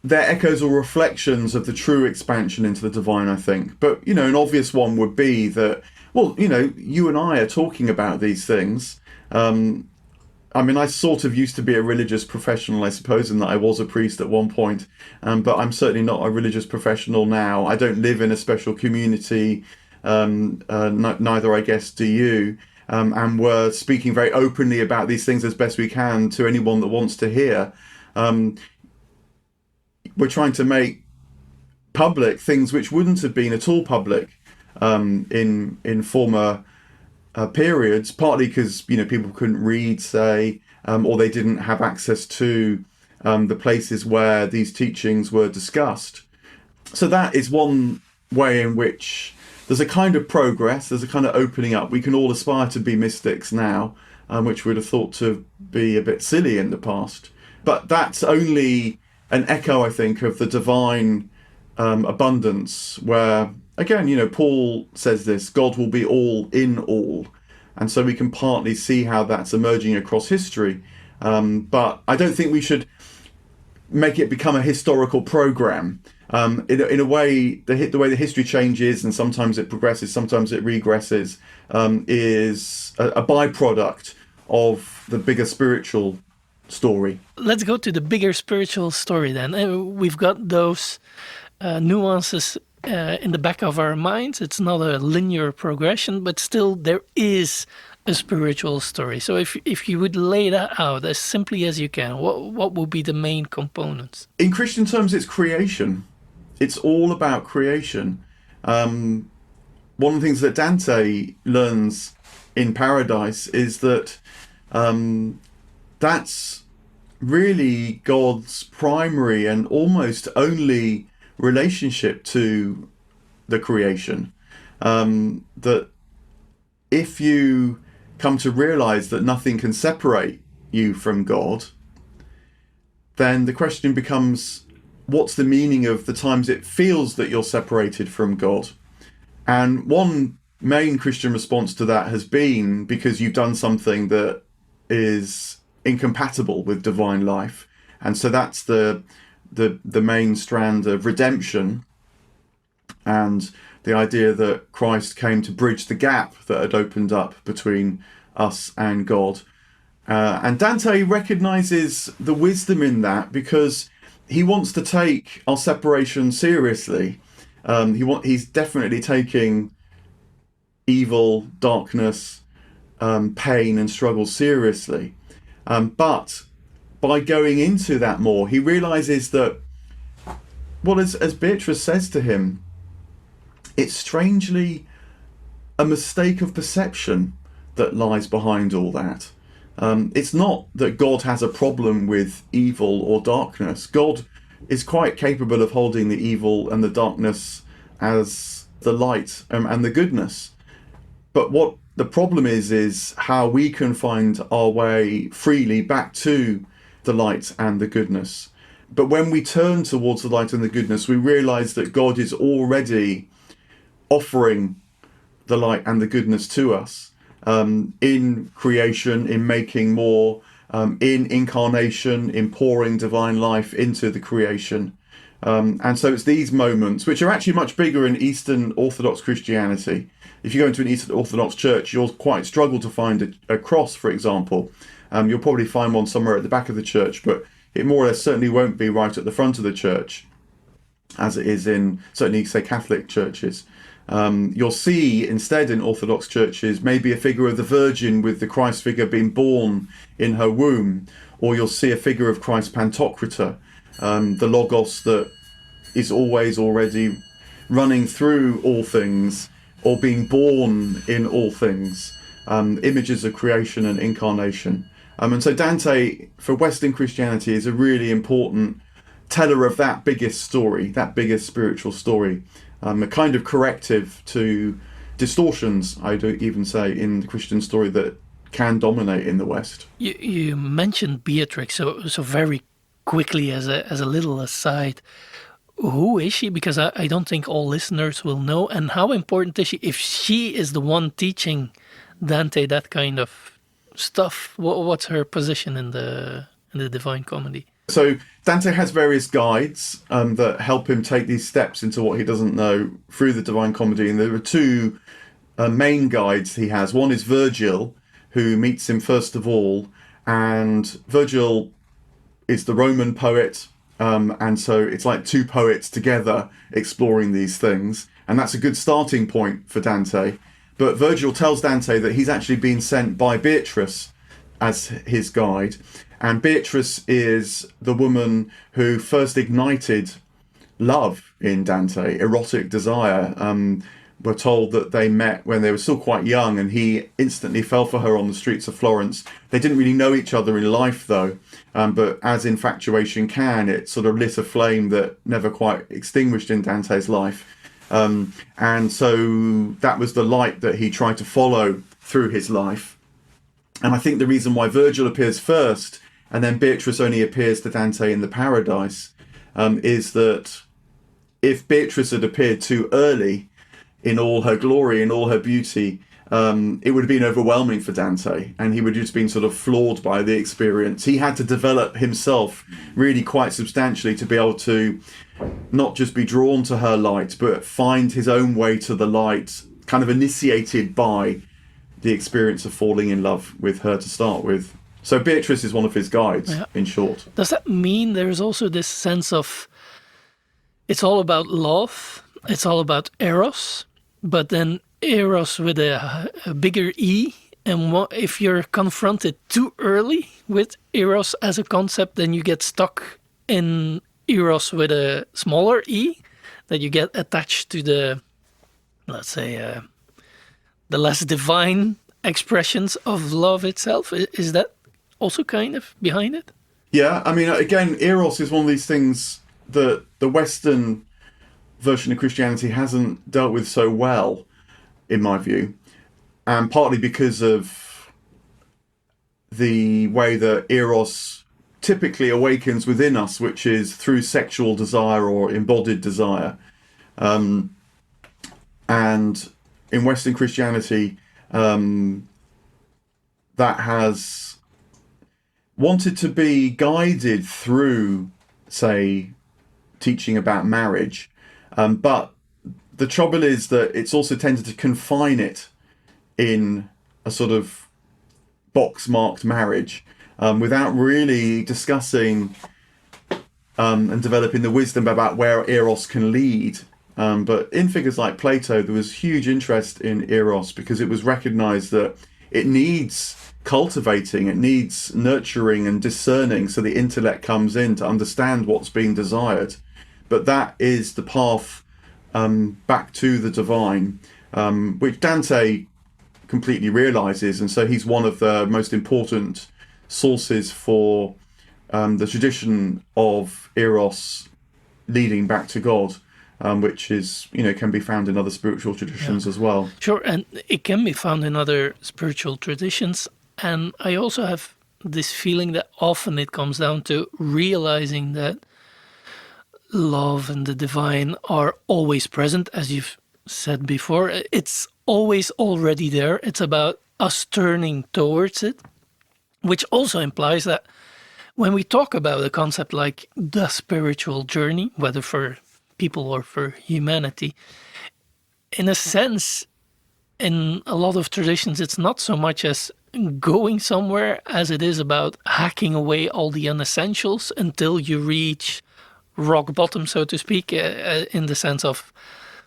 They're echoes or reflections of the true expansion into the divine, I think. But, an obvious one would be that, well, you and I are talking about these things. I sort of used to be a religious professional, I suppose, in that I was a priest at one point, but I'm certainly not a religious professional now. I don't live in a special community. neither, I guess, do you. And we're speaking very openly about these things as best we can to anyone that wants to hear. We're trying to make public things which wouldn't have been at all public in former periods, partly because people couldn't read, say, or they didn't have access to the places where these teachings were discussed. So that is one way in which there's a kind of progress, there's a kind of opening up. We can all aspire to be mystics now, which we'd have thought to be a bit silly in the past. But that's only an echo, I think, of the divine abundance, where, again, Paul says this, God will be all in all. And so we can partly see how that's emerging across history. But I don't think we should make it become a historical program. In a way, the way the history changes, and sometimes it progresses, sometimes it regresses, is a byproduct of the bigger spiritual story. Let's go to the bigger spiritual story then. We've got those nuances in the back of our minds. It's not a linear progression, but still there is a spiritual story. So if you would lay that out as simply as you can, what would be the main components? In Christian terms, it's creation. It's all about creation. One of the things that Dante learns in Paradise is that that's really God's primary and almost only relationship to the creation. That if you come to realize that nothing can separate you from God, then the question becomes, what's the meaning of the times it feels that you're separated from God? And one main Christian response to that has been because you've done something that is incompatible with divine life. And so that's the main strand of redemption, and the idea that Christ came to bridge the gap that had opened up between us and God. And Dante recognizes the wisdom in that because he wants to take our separation seriously. He's definitely taking evil, darkness, pain and struggle seriously. But by going into that more, he realizes that, well, as Beatrice says to him, it's strangely a mistake of perception that lies behind all that. It's not that God has a problem with evil or darkness. God is quite capable of holding the evil and the darkness as the light and the goodness. But what the problem is how we can find our way freely back to the light and the goodness. But when we turn towards the light and the goodness, we realize that God is already offering the light and the goodness to us in creation, in making more, in incarnation, in pouring divine life into the creation. And so it's these moments, which are actually much bigger in Eastern Orthodox Christianity. If you go into an Eastern Orthodox church, you'll quite struggle to find a cross, for example. You'll probably find one somewhere at the back of the church, but it more or less certainly won't be right at the front of the church, as it is in, certainly, say, Catholic churches. You'll see instead in Orthodox churches maybe a figure of the Virgin with the Christ figure being born in her womb, or you'll see a figure of Christ Pantocrator, the Logos that is always already running through all things, or being born in all things, images of creation and incarnation. And so Dante, for Western Christianity, is a really important teller of that biggest story, that biggest spiritual story. A kind of corrective to distortions, I'd even say, in the Christian story that can dominate in the West. You mentioned Beatrice, so very quickly as a little aside, who is she? Because I don't think all listeners will know. And how important is she? If she is the one teaching Dante that kind of stuff, what's her position in the Divine Comedy? So Dante has various guides that help him take these steps into what he doesn't know through the Divine Comedy. And there are two main guides he has. One is Virgil, who meets him first of all. And Virgil is the Roman poet. And so it's like two poets together exploring these things. And that's a good starting point for Dante. But Virgil tells Dante that he's actually been sent by Beatrice as his guide. And Beatrice is the woman who first ignited love in Dante, erotic desire. We're told that they met when they were still quite young, and he instantly fell for her on the streets of Florence. They didn't really know each other in life, though, but as infatuation can, it sort of lit a flame that never quite extinguished in Dante's life. And so that was the light that he tried to follow through his life. And I think the reason why Virgil appears first, and then Beatrice only appears to Dante in the Paradise, is that if Beatrice had appeared too early, in all her glory, in all her beauty, it would have been overwhelming for Dante, and he would have just been sort of floored by the experience. He had to develop himself really quite substantially to be able to not just be drawn to her light, but find his own way to the light, kind of initiated by the experience of falling in love with her to start with. So Beatrice is one of his guides, in short. Does that mean there's also this sense of it's all about love, it's all about eros, but then eros with a bigger E, and if you're confronted too early with eros as a concept, then you get stuck in eros with a smaller E, that you get attached to the, let's say, the less divine expressions of love itself. Is that also kind of behind it? Yeah, I mean, again, eros is one of these things that the Western version of Christianity hasn't dealt with so well, in my view, and partly because of the way that eros typically awakens within us, which is through sexual desire or embodied desire. And in Western Christianity, that has wanted to be guided through, say, teaching about marriage. But the trouble is that it's also tended to confine it in a sort of box-marked marriage without really discussing and developing the wisdom about where eros can lead. But in figures like Plato, there was huge interest in eros because it was recognized that it needs cultivating, it needs nurturing and discerning, so the intellect comes in to understand what's being desired. But that is the path back to the divine, which Dante completely realizes, and so he's one of the most important sources for the tradition of eros leading back to God, which is, can be found in other spiritual traditions as well. Sure, and it can be found in other spiritual traditions. And I also have this feeling that often it comes down to realizing that love and the divine are always present, as you've said before. It's always already there. It's about us turning towards it, which also implies that when we talk about a concept like the spiritual journey, whether for people or for humanity, in a sense, in a lot of traditions, it's not so much as going somewhere as it is about hacking away all the unessentials until you reach rock bottom, so to speak, in the sense of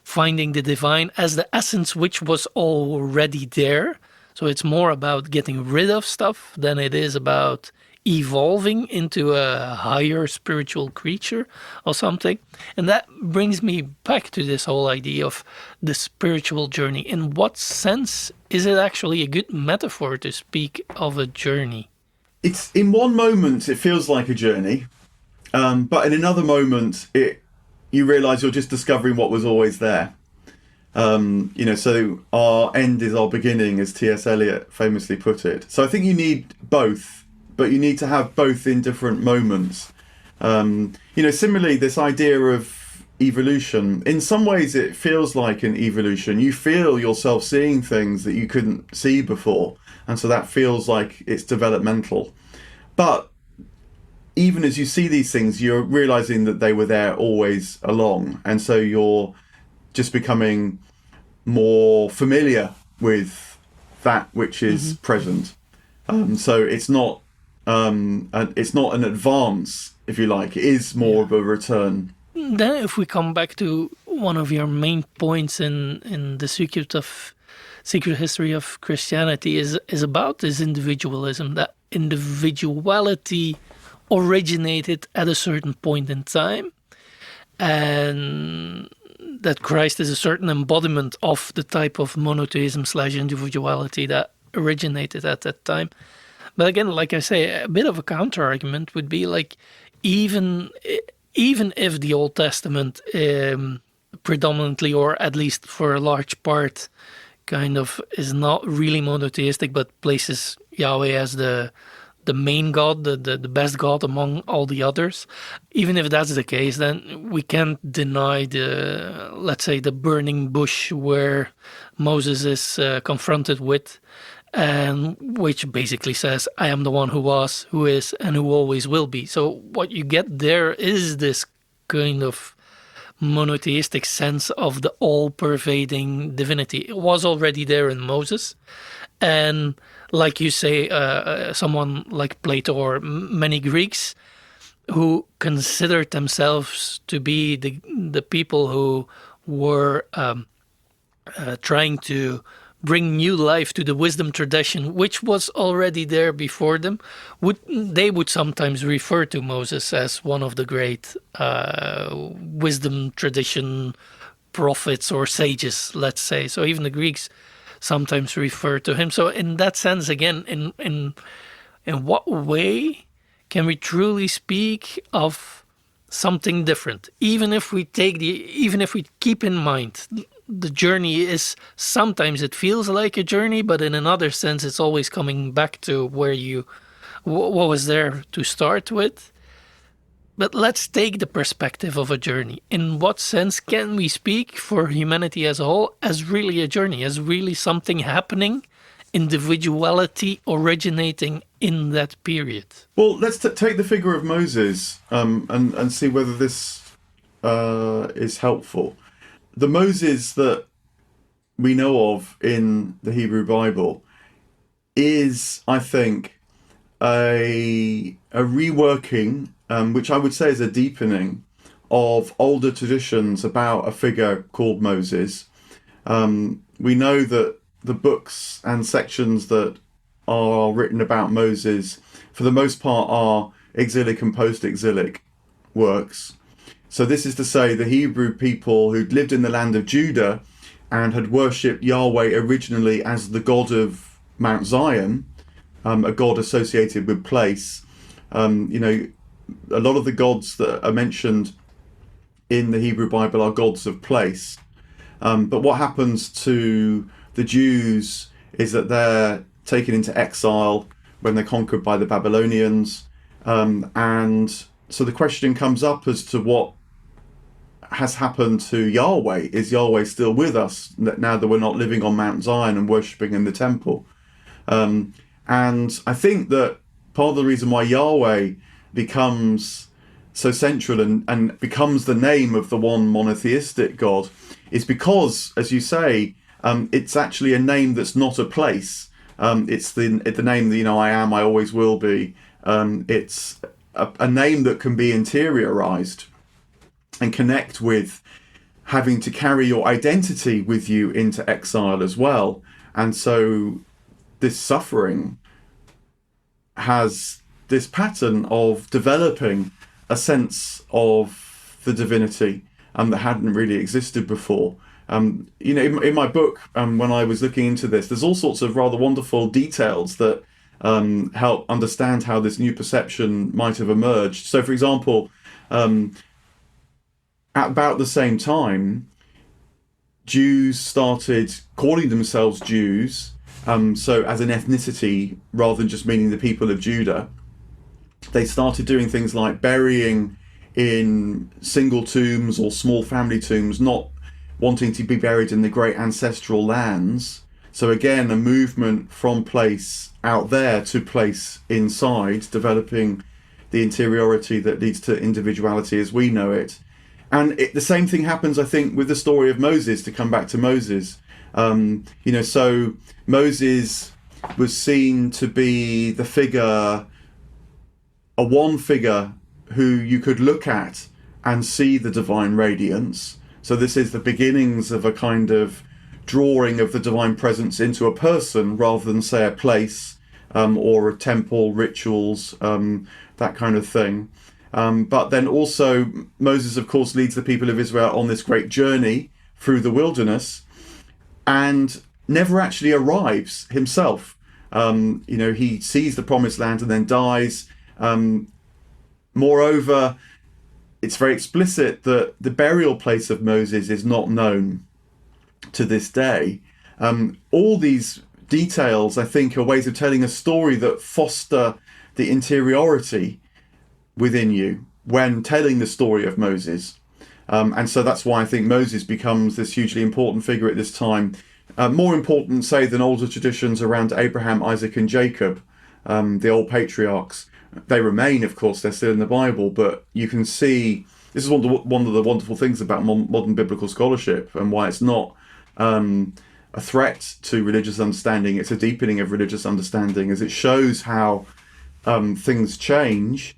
finding the divine as the essence which was already there. So it's more about getting rid of stuff than it is about evolving into a higher spiritual creature or something. And that brings me back to this whole idea of the spiritual journey. In what sense is it actually a good metaphor to speak of a journey? It's in one moment it feels like a journey, but in another moment you realize you're just discovering what was always there. So our end is our beginning, as T.S. Eliot famously put it. So I think you need both, but you need to have both in different moments. Similarly, this idea of evolution, in some ways it feels like an evolution. You feel yourself seeing things that you couldn't see before, and so that feels like it's developmental. But even as you see these things, you're realizing that they were there always along, and so you're just becoming more familiar with that which is present. So it's not an advance, if you like. It is more of a return. Then if we come back to one of your main points in the secret history of Christianity is about this individualism, that individuality originated at a certain point in time, and that Christ is a certain embodiment of the type of monotheism / individuality that originated at that time. But again, like I say, a bit of a counter argument would be like, even if the Old Testament predominantly, or at least for a large part, kind of is not really monotheistic, but places Yahweh as the main God, the best God among all the others. Even if that's the case, then we can't deny let's say, the burning bush where Moses is confronted with, and which basically says, I am the one who was, who is, and who always will be. So what you get there is this kind of monotheistic sense of the all-pervading divinity. It was already there in Moses, and like you say, someone like Plato or many Greeks who considered themselves to be the people who were trying to bring new life to the wisdom tradition, which was already there before them, they would sometimes refer to Moses as one of the great wisdom tradition prophets or sages, let's say. So even the Greeks sometimes refer to him. So in that sense, again, in what way can we truly speak of something different? Even if we keep in mind the journey is, sometimes it feels like a journey, but in another sense, it's always coming back to where what was there to start with. But let's take the perspective of a journey. In what sense can we speak for humanity as a whole as really a journey, as really something happening, individuality originating in that period? Well, let's take the figure of Moses and see whether this is helpful. The Moses that we know of in the Hebrew Bible is, I think, a reworking, which I would say is a deepening of older traditions about a figure called Moses. We know that the books and sections that are written about Moses, for the most part, are exilic and post-exilic works. So this is to say, the Hebrew people who'd lived in the land of Judah and had worshipped Yahweh originally as the god of Mount Zion, a god associated with place. A lot of the gods that are mentioned in the Hebrew Bible are gods of place. But what happens to the Jews is that they're taken into exile when they're conquered by the Babylonians. And so the question comes up as to what has happened to Yahweh. Is Yahweh still with us now that we're not living on Mount Zion and worshipping in the temple? And I think that part of the reason why Yahweh becomes so central and becomes the name of the one monotheistic God is because, as you say, it's actually a name that's not a place. It's the name that, I am, I always will be. It's a name that can be interiorized and connect with having to carry your identity with you into exile as well. And so this suffering has this pattern of developing a sense of the divinity that hadn't really existed before. In my book, when I was looking into this, there's all sorts of rather wonderful details that help understand how this new perception might have emerged. So, for example, at about the same time, Jews started calling themselves Jews, so as an ethnicity rather than just meaning the people of Judah. They started doing things like burying in single tombs or small family tombs, not wanting to be buried in the great ancestral lands. So again, a movement from place out there to place inside, developing the interiority that leads to individuality as we know it. And the same thing happens, I think, with the story of Moses, to come back to Moses. So Moses was seen to be the figure, one figure who you could look at and see the divine radiance. So this is the beginnings of a kind of drawing of the divine presence into a person rather than, say, a place or a temple, rituals, that kind of thing. But then also Moses, of course, leads the people of Israel on this great journey through the wilderness and never actually arrives himself. He sees the promised land and then dies. Moreover, it's very explicit that the burial place of Moses is not known to this day. All these details, I think, are ways of telling a story that foster the interiority within you when telling the story of Moses. And so that's why I think Moses becomes this hugely important figure at this time. More important, say, than older traditions around Abraham, Isaac and Jacob, the old patriarchs. They remain, of course, they're still in the Bible, but you can see, this is one of the wonderful things about modern biblical scholarship and why it's not a threat to religious understanding, it's a deepening of religious understanding, as it shows how things change,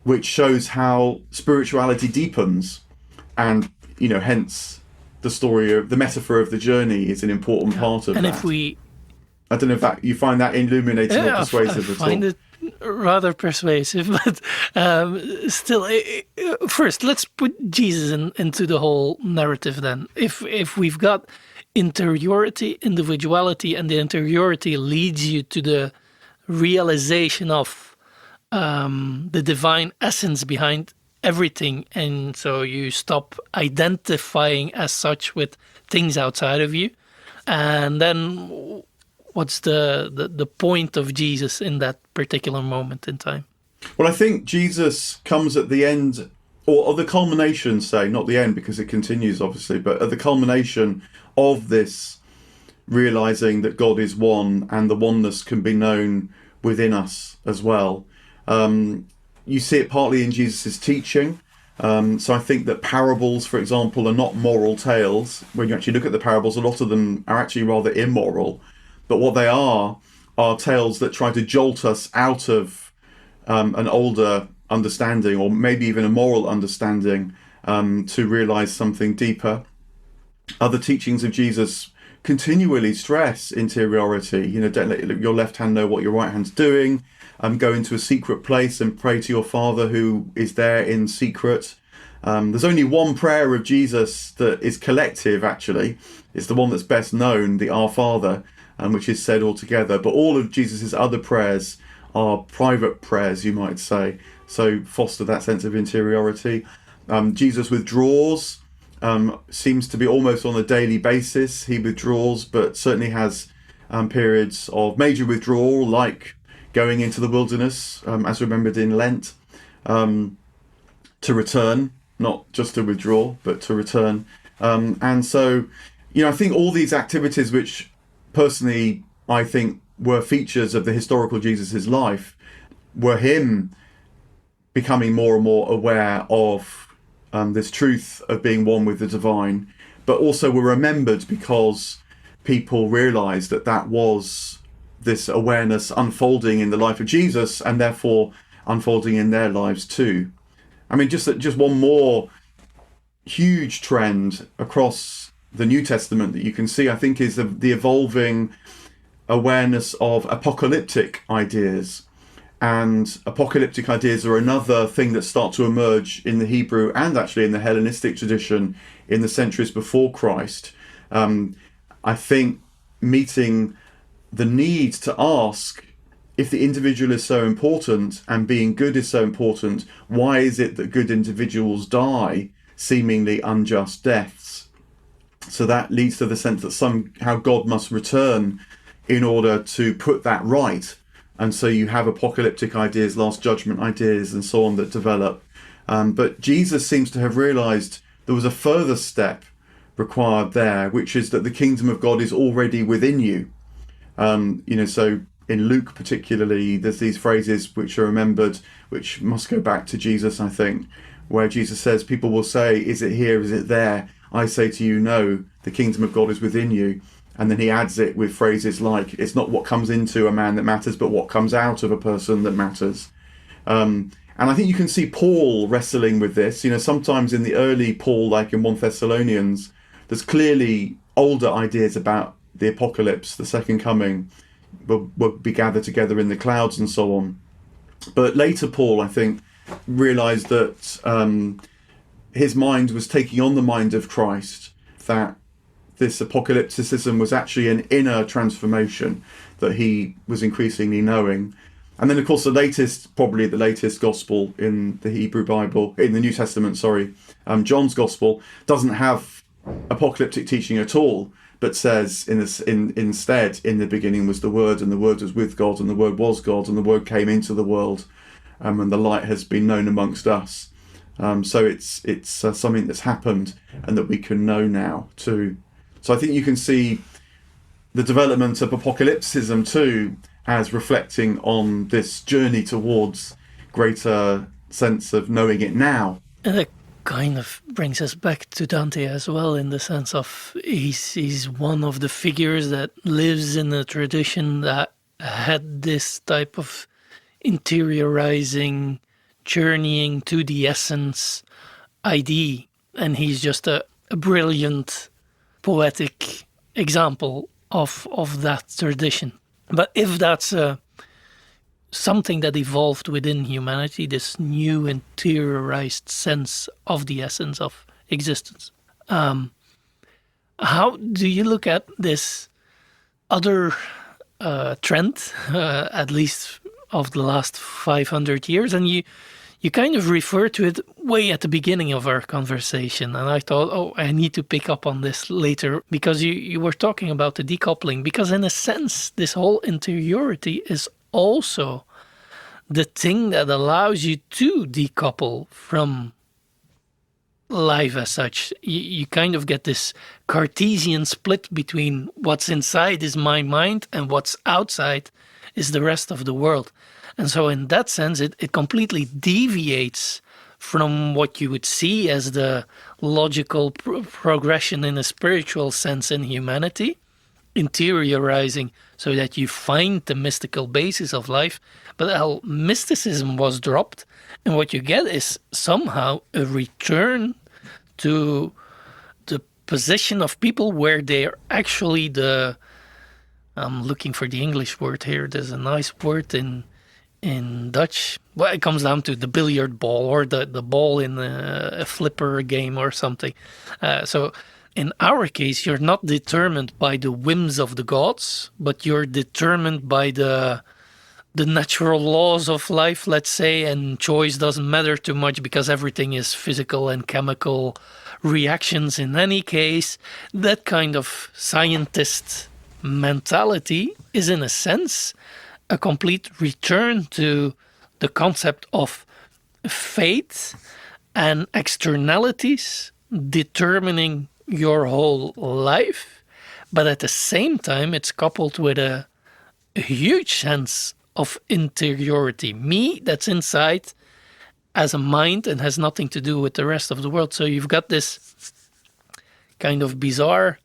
which shows how spirituality deepens. And, hence the story of the metaphor of the journey is an important part of and that. If we, I don't know if that you find that illuminating or persuasive at all. I find it rather persuasive, but still, first let's put Jesus into the whole narrative. Then, if we've got interiority, individuality, and the interiority leads you to the realization of the divine essence behind everything, and so you stop identifying as such with things outside of you, and then what's the point of Jesus in that particular moment in time? Well, I think Jesus comes at the end, or the culmination, say, not the end because it continues obviously, but at the culmination of this realizing that God is one and the oneness can be known within us as well. You see it partly in Jesus's teaching. So I think that parables, for example, are not moral tales. When you actually look at the parables, a lot of them are actually rather immoral. But what they are tales that try to jolt us out of an older understanding, or maybe even a moral understanding, to realize something deeper. Other teachings of Jesus continually stress interiority. Don't let your left hand know what your right hand's doing. Go into a secret place and pray to your Father who is there in secret. There's only one prayer of Jesus that is collective, actually. It's the one that's best known, the Our Father, which is said all together. But all of Jesus's other prayers are private prayers, you might say. So foster that sense of interiority. Jesus withdraws, seems to be almost on a daily basis. He withdraws, but certainly has periods of major withdrawal, like going into the wilderness, as remembered in Lent, to return, not just to withdraw, but to return. And so, I think all these activities, which personally I think were features of the historical Jesus's life, were him becoming more and more aware of this truth of being one with the divine, but also were remembered because people realized that was this awareness unfolding in the life of Jesus and therefore unfolding in their lives too. I mean, just one more huge trend across the New Testament that you can see, I think, is the evolving awareness of apocalyptic ideas. And apocalyptic ideas are another thing that start to emerge in the Hebrew and actually in the Hellenistic tradition in the centuries before Christ. I think meeting the need to ask, if the individual is so important and being good is so important, why is it that good individuals die seemingly unjust deaths? So that leads to the sense that somehow God must return in order to put that right. And so you have apocalyptic ideas, last judgment ideas, and so on that develop. But Jesus seems to have realized there was a further step required there, which is that the kingdom of God is already within you. So in Luke particularly, there's these phrases which are remembered, which must go back to Jesus, I think, where Jesus says, people will say, is it here, is it there? I say to you, no, the kingdom of God is within you. And then he adds it with phrases like, it's not what comes into a man that matters, but what comes out of a person that matters. And And I think you can see Paul wrestling with this. You know, sometimes in the early Paul, like in 1 Thessalonians, there's clearly older ideas about the apocalypse, the second coming, will be gathered together in the clouds and so on. But later Paul, I think, realised that his mind was taking on the mind of Christ, that this apocalypticism was actually an inner transformation that he was increasingly knowing. And then, of course, probably the latest gospel in the Hebrew Bible, in the New Testament, John's gospel, doesn't have apocalyptic teaching at all, but says instead, in the beginning was the Word, and the Word was with God, and the Word was God, and the Word came into the world, and the light has been known amongst us. So it's something that's happened and that we can know now too. So I think you can see the development of apocalypticism too as reflecting on this journey towards greater sense of knowing it now. And that kind of brings us back to Dante as well, in the sense of he's one of the figures that lives in a tradition that had this type of interiorizing, journeying to the essence idea. And he's just a brilliant poetic example of that tradition. But if that's something that evolved within humanity, this new interiorized sense of the essence of existence, how do you look at this other trend, at least of the last 500 years? And you kind of refer to it way at the beginning of our conversation. And I thought, I need to pick up on this later, because you were talking about the decoupling. Because in a sense, this whole interiority is also the thing that allows you to decouple from life as such. You kind of get this Cartesian split between what's inside is my mind and what's outside is the rest of the world. And so in that sense, it completely deviates from what you would see as the logical progression in a spiritual sense in humanity, interiorizing so that you find the mystical basis of life. But how mysticism was dropped, and what you get is somehow a return to the position of people where they're actually I'm looking for the English word here. There's a nice word in Dutch. Well, it comes down to the billiard ball, or the ball in a flipper game or something. So in our case, you're not determined by the whims of the gods, but you're determined by the natural laws of life, let's say, and choice doesn't matter too much because everything is physical and chemical reactions in any case. That kind of scientist mentality is, in a sense, a complete return to the concept of fate and externalities determining your whole life. But at the same time, it's coupled with a huge sense of interiority. Me, that's inside as a mind and has nothing to do with the rest of the world. So you've got this kind of bizarre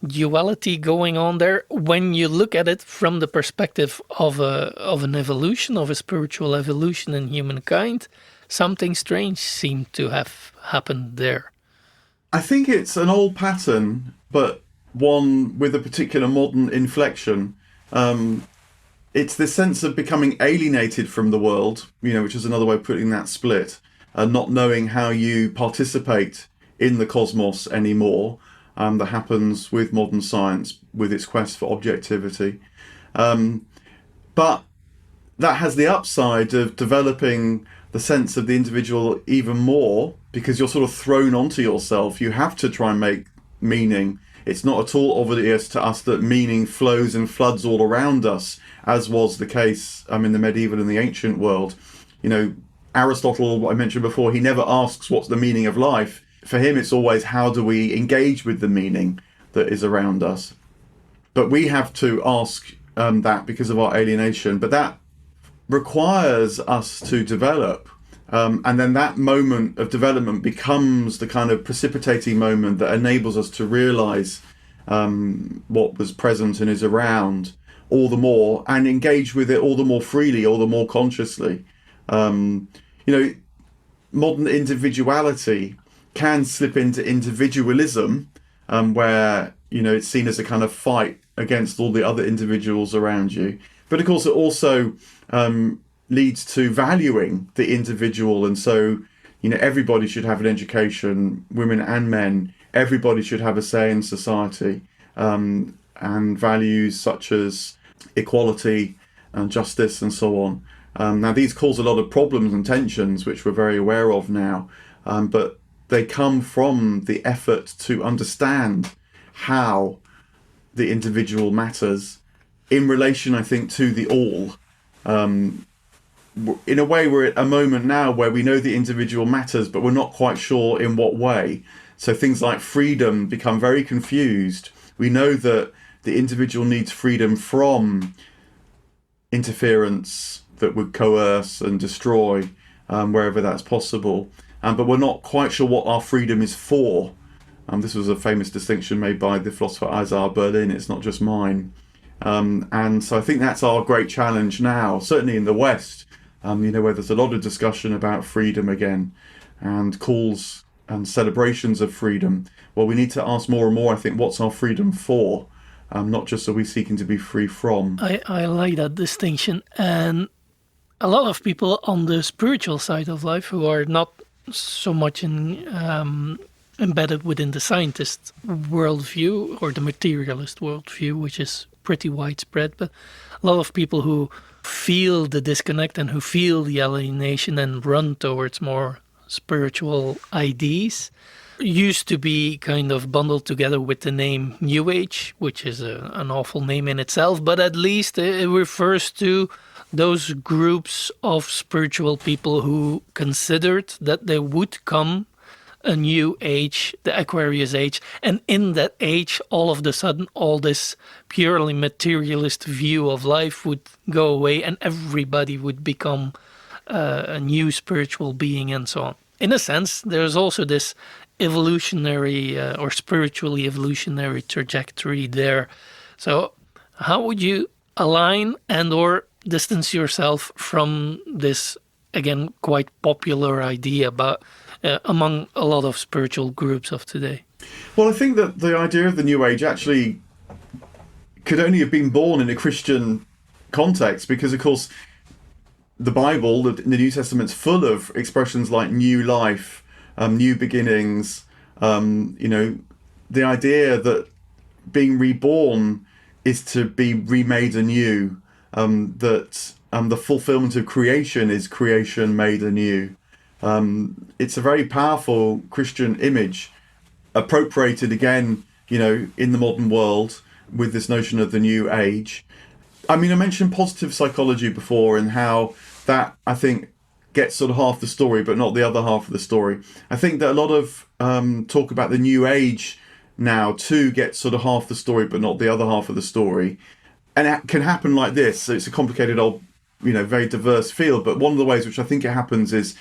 duality going on there when you look at it from the perspective of an evolution, of a spiritual evolution in humankind. Something strange seemed to have happened there. I think it's an old pattern, but one with a particular modern inflection. It's this sense of becoming alienated from the world, which is another way of putting that split, and not knowing how you participate in the cosmos anymore. That happens with modern science, with its quest for objectivity. But that has the upside of developing the sense of the individual even more, because you're sort of thrown onto yourself. You have to try and make meaning. It's not at all obvious to us that meaning flows and floods all around us, as was the case in the medieval and the ancient world. Aristotle, I mentioned before, he never asks what's the meaning of life. For him, it's always how do we engage with the meaning that is around us. But we have to ask that because of our alienation. But that requires us to develop. And then that moment of development becomes the kind of precipitating moment that enables us to realize what was present and is around all the more, and engage with it all the more freely, all the more consciously. you know, modern individuality can slip into individualism, where, you know, it's seen as a kind of fight against all the other individuals around you. But of course, it also leads to valuing the individual. And so, you know, everybody should have an education, women and men. Everybody should have a say in society, and values such as equality and justice and so on. Now, these cause a lot of problems and tensions, which we're very aware of now, but they come from the effort to understand how the individual matters in relation, I think, to the all. In a way, we're at a moment now where we know the individual matters, but we're not quite sure in what way. So things like freedom become very confused. We know that the individual needs freedom from interference that would coerce and destroy, wherever that's possible. But we're not quite sure what our freedom is for. This was a famous distinction made by the philosopher Isaiah Berlin. It's not just mine. And so I think that's our great challenge now, certainly in the West, you know, where there's a lot of discussion about freedom again and calls and celebrations of freedom. Well, we need to ask more and more, I think, what's our freedom for? Not just are we seeking to be free from. I like that distinction. And a lot of people on the spiritual side of life who are not so much embedded within the scientist worldview or the materialist worldview, which is pretty widespread, but a lot of people who feel the disconnect and who feel the alienation and run towards more spiritual ideas used to be kind of bundled together with the name New Age, which is an awful name in itself, but at least it refers to those groups of spiritual people who considered that there would come a new age, the Aquarius age, and in that age, all of a sudden, all this purely materialist view of life would go away and everybody would become a new spiritual being and so on. In a sense, there's also this evolutionary or spiritually evolutionary trajectory there. So how would you align and or distance yourself from this, again, quite popular idea about among a lot of spiritual groups of today? Well, I think that the idea of the New Age actually could only have been born in a Christian context, because, of course, the Bible, the New Testament's full of expressions like new life, new beginnings, you know, the idea that being reborn is to be remade anew, that the fulfillment of creation is creation made anew. It's a very powerful Christian image, appropriated again, you know, in the modern world with this notion of the new age. I mean, I mentioned positive psychology before and how that, I think, gets sort of half the story, but not the other half of the story. I think that a lot of talk about the new age now too gets sort of half the story, but not the other half of the story. And it can happen like this. So it's a complicated old, you know, very diverse field. But one of the ways which I think it happens is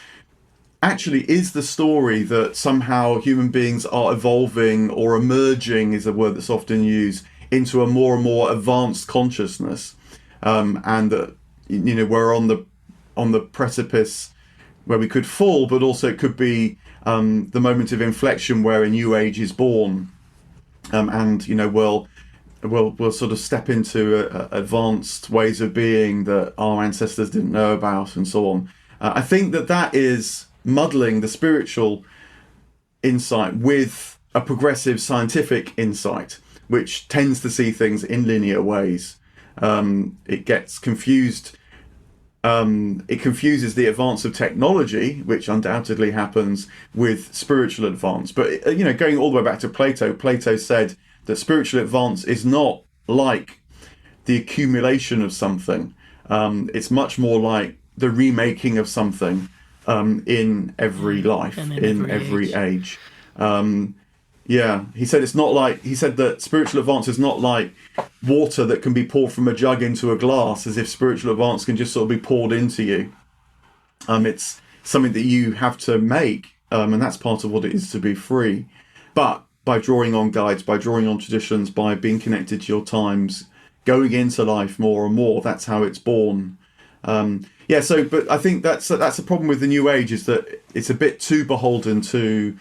actually is the story that somehow human beings are evolving, or emerging is a word that's often used, into a more and more advanced consciousness, and that, you know, we're on the precipice where we could fall, but also it could be the moment of inflection where a new age is born, and, you know, we'll sort of step into advanced ways of being that our ancestors didn't know about, and so on. I think that is muddling the spiritual insight with a progressive scientific insight, which tends to see things in linear ways. It gets confused. It confuses the advance of technology, which undoubtedly happens, with spiritual advance. But, you know, going all the way back to Plato, Plato said that spiritual advance is not like the accumulation of something. It's much more like the remaking of something in every life, in every age. Yeah, he said it's not like, he said that spiritual advance is not like water that can be poured from a jug into a glass, as if spiritual advance can just sort of be poured into you. It's something that you have to make, and that's part of what it is to be free. But by drawing on guides, by drawing on traditions, by being connected to your times, going into life more and more, that's how it's born. Yeah, so but I think that's a problem with the New Age, is that it's a bit too beholden to.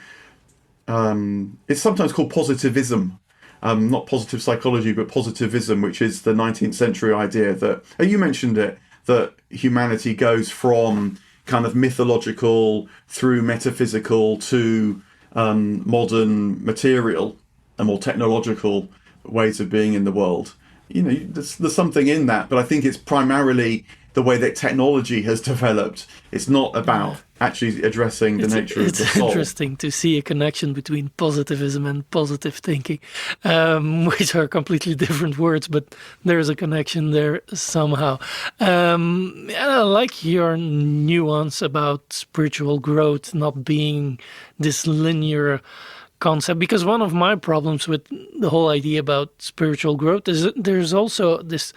It's sometimes called positivism, not positive psychology, but positivism, which is the 19th century idea that you mentioned it, that humanity goes from kind of mythological through metaphysical to modern material and more technological ways of being in the world. You know, there's something in that, but I think it's primarily the way that technology has developed. It's not about actually addressing the nature of the soul. It's interesting to see a connection between positivism and positive thinking, which are completely different words, but there's a connection there somehow. And I like your nuance about spiritual growth not being this linear concept, because one of my problems with the whole idea about spiritual growth is that there's also this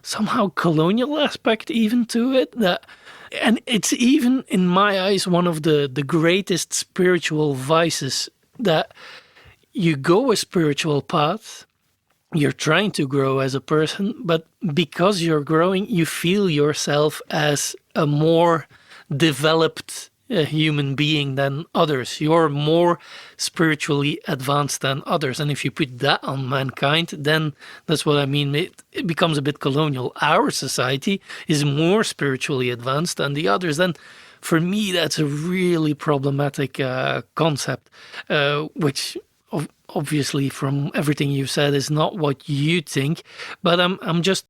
somehow colonial aspect even to it, that, and it's even in my eyes one of the greatest spiritual vices, that you go a spiritual path, you're trying to grow as a person, but because you're growing, you feel yourself as a more developed human being than others. You're more spiritually advanced than others. And if you put that on mankind, then that's what I mean. It becomes a bit colonial. Our society is more spiritually advanced than the others. And for me, that's a really problematic concept, which obviously from everything you've said is not what you think. But I'm just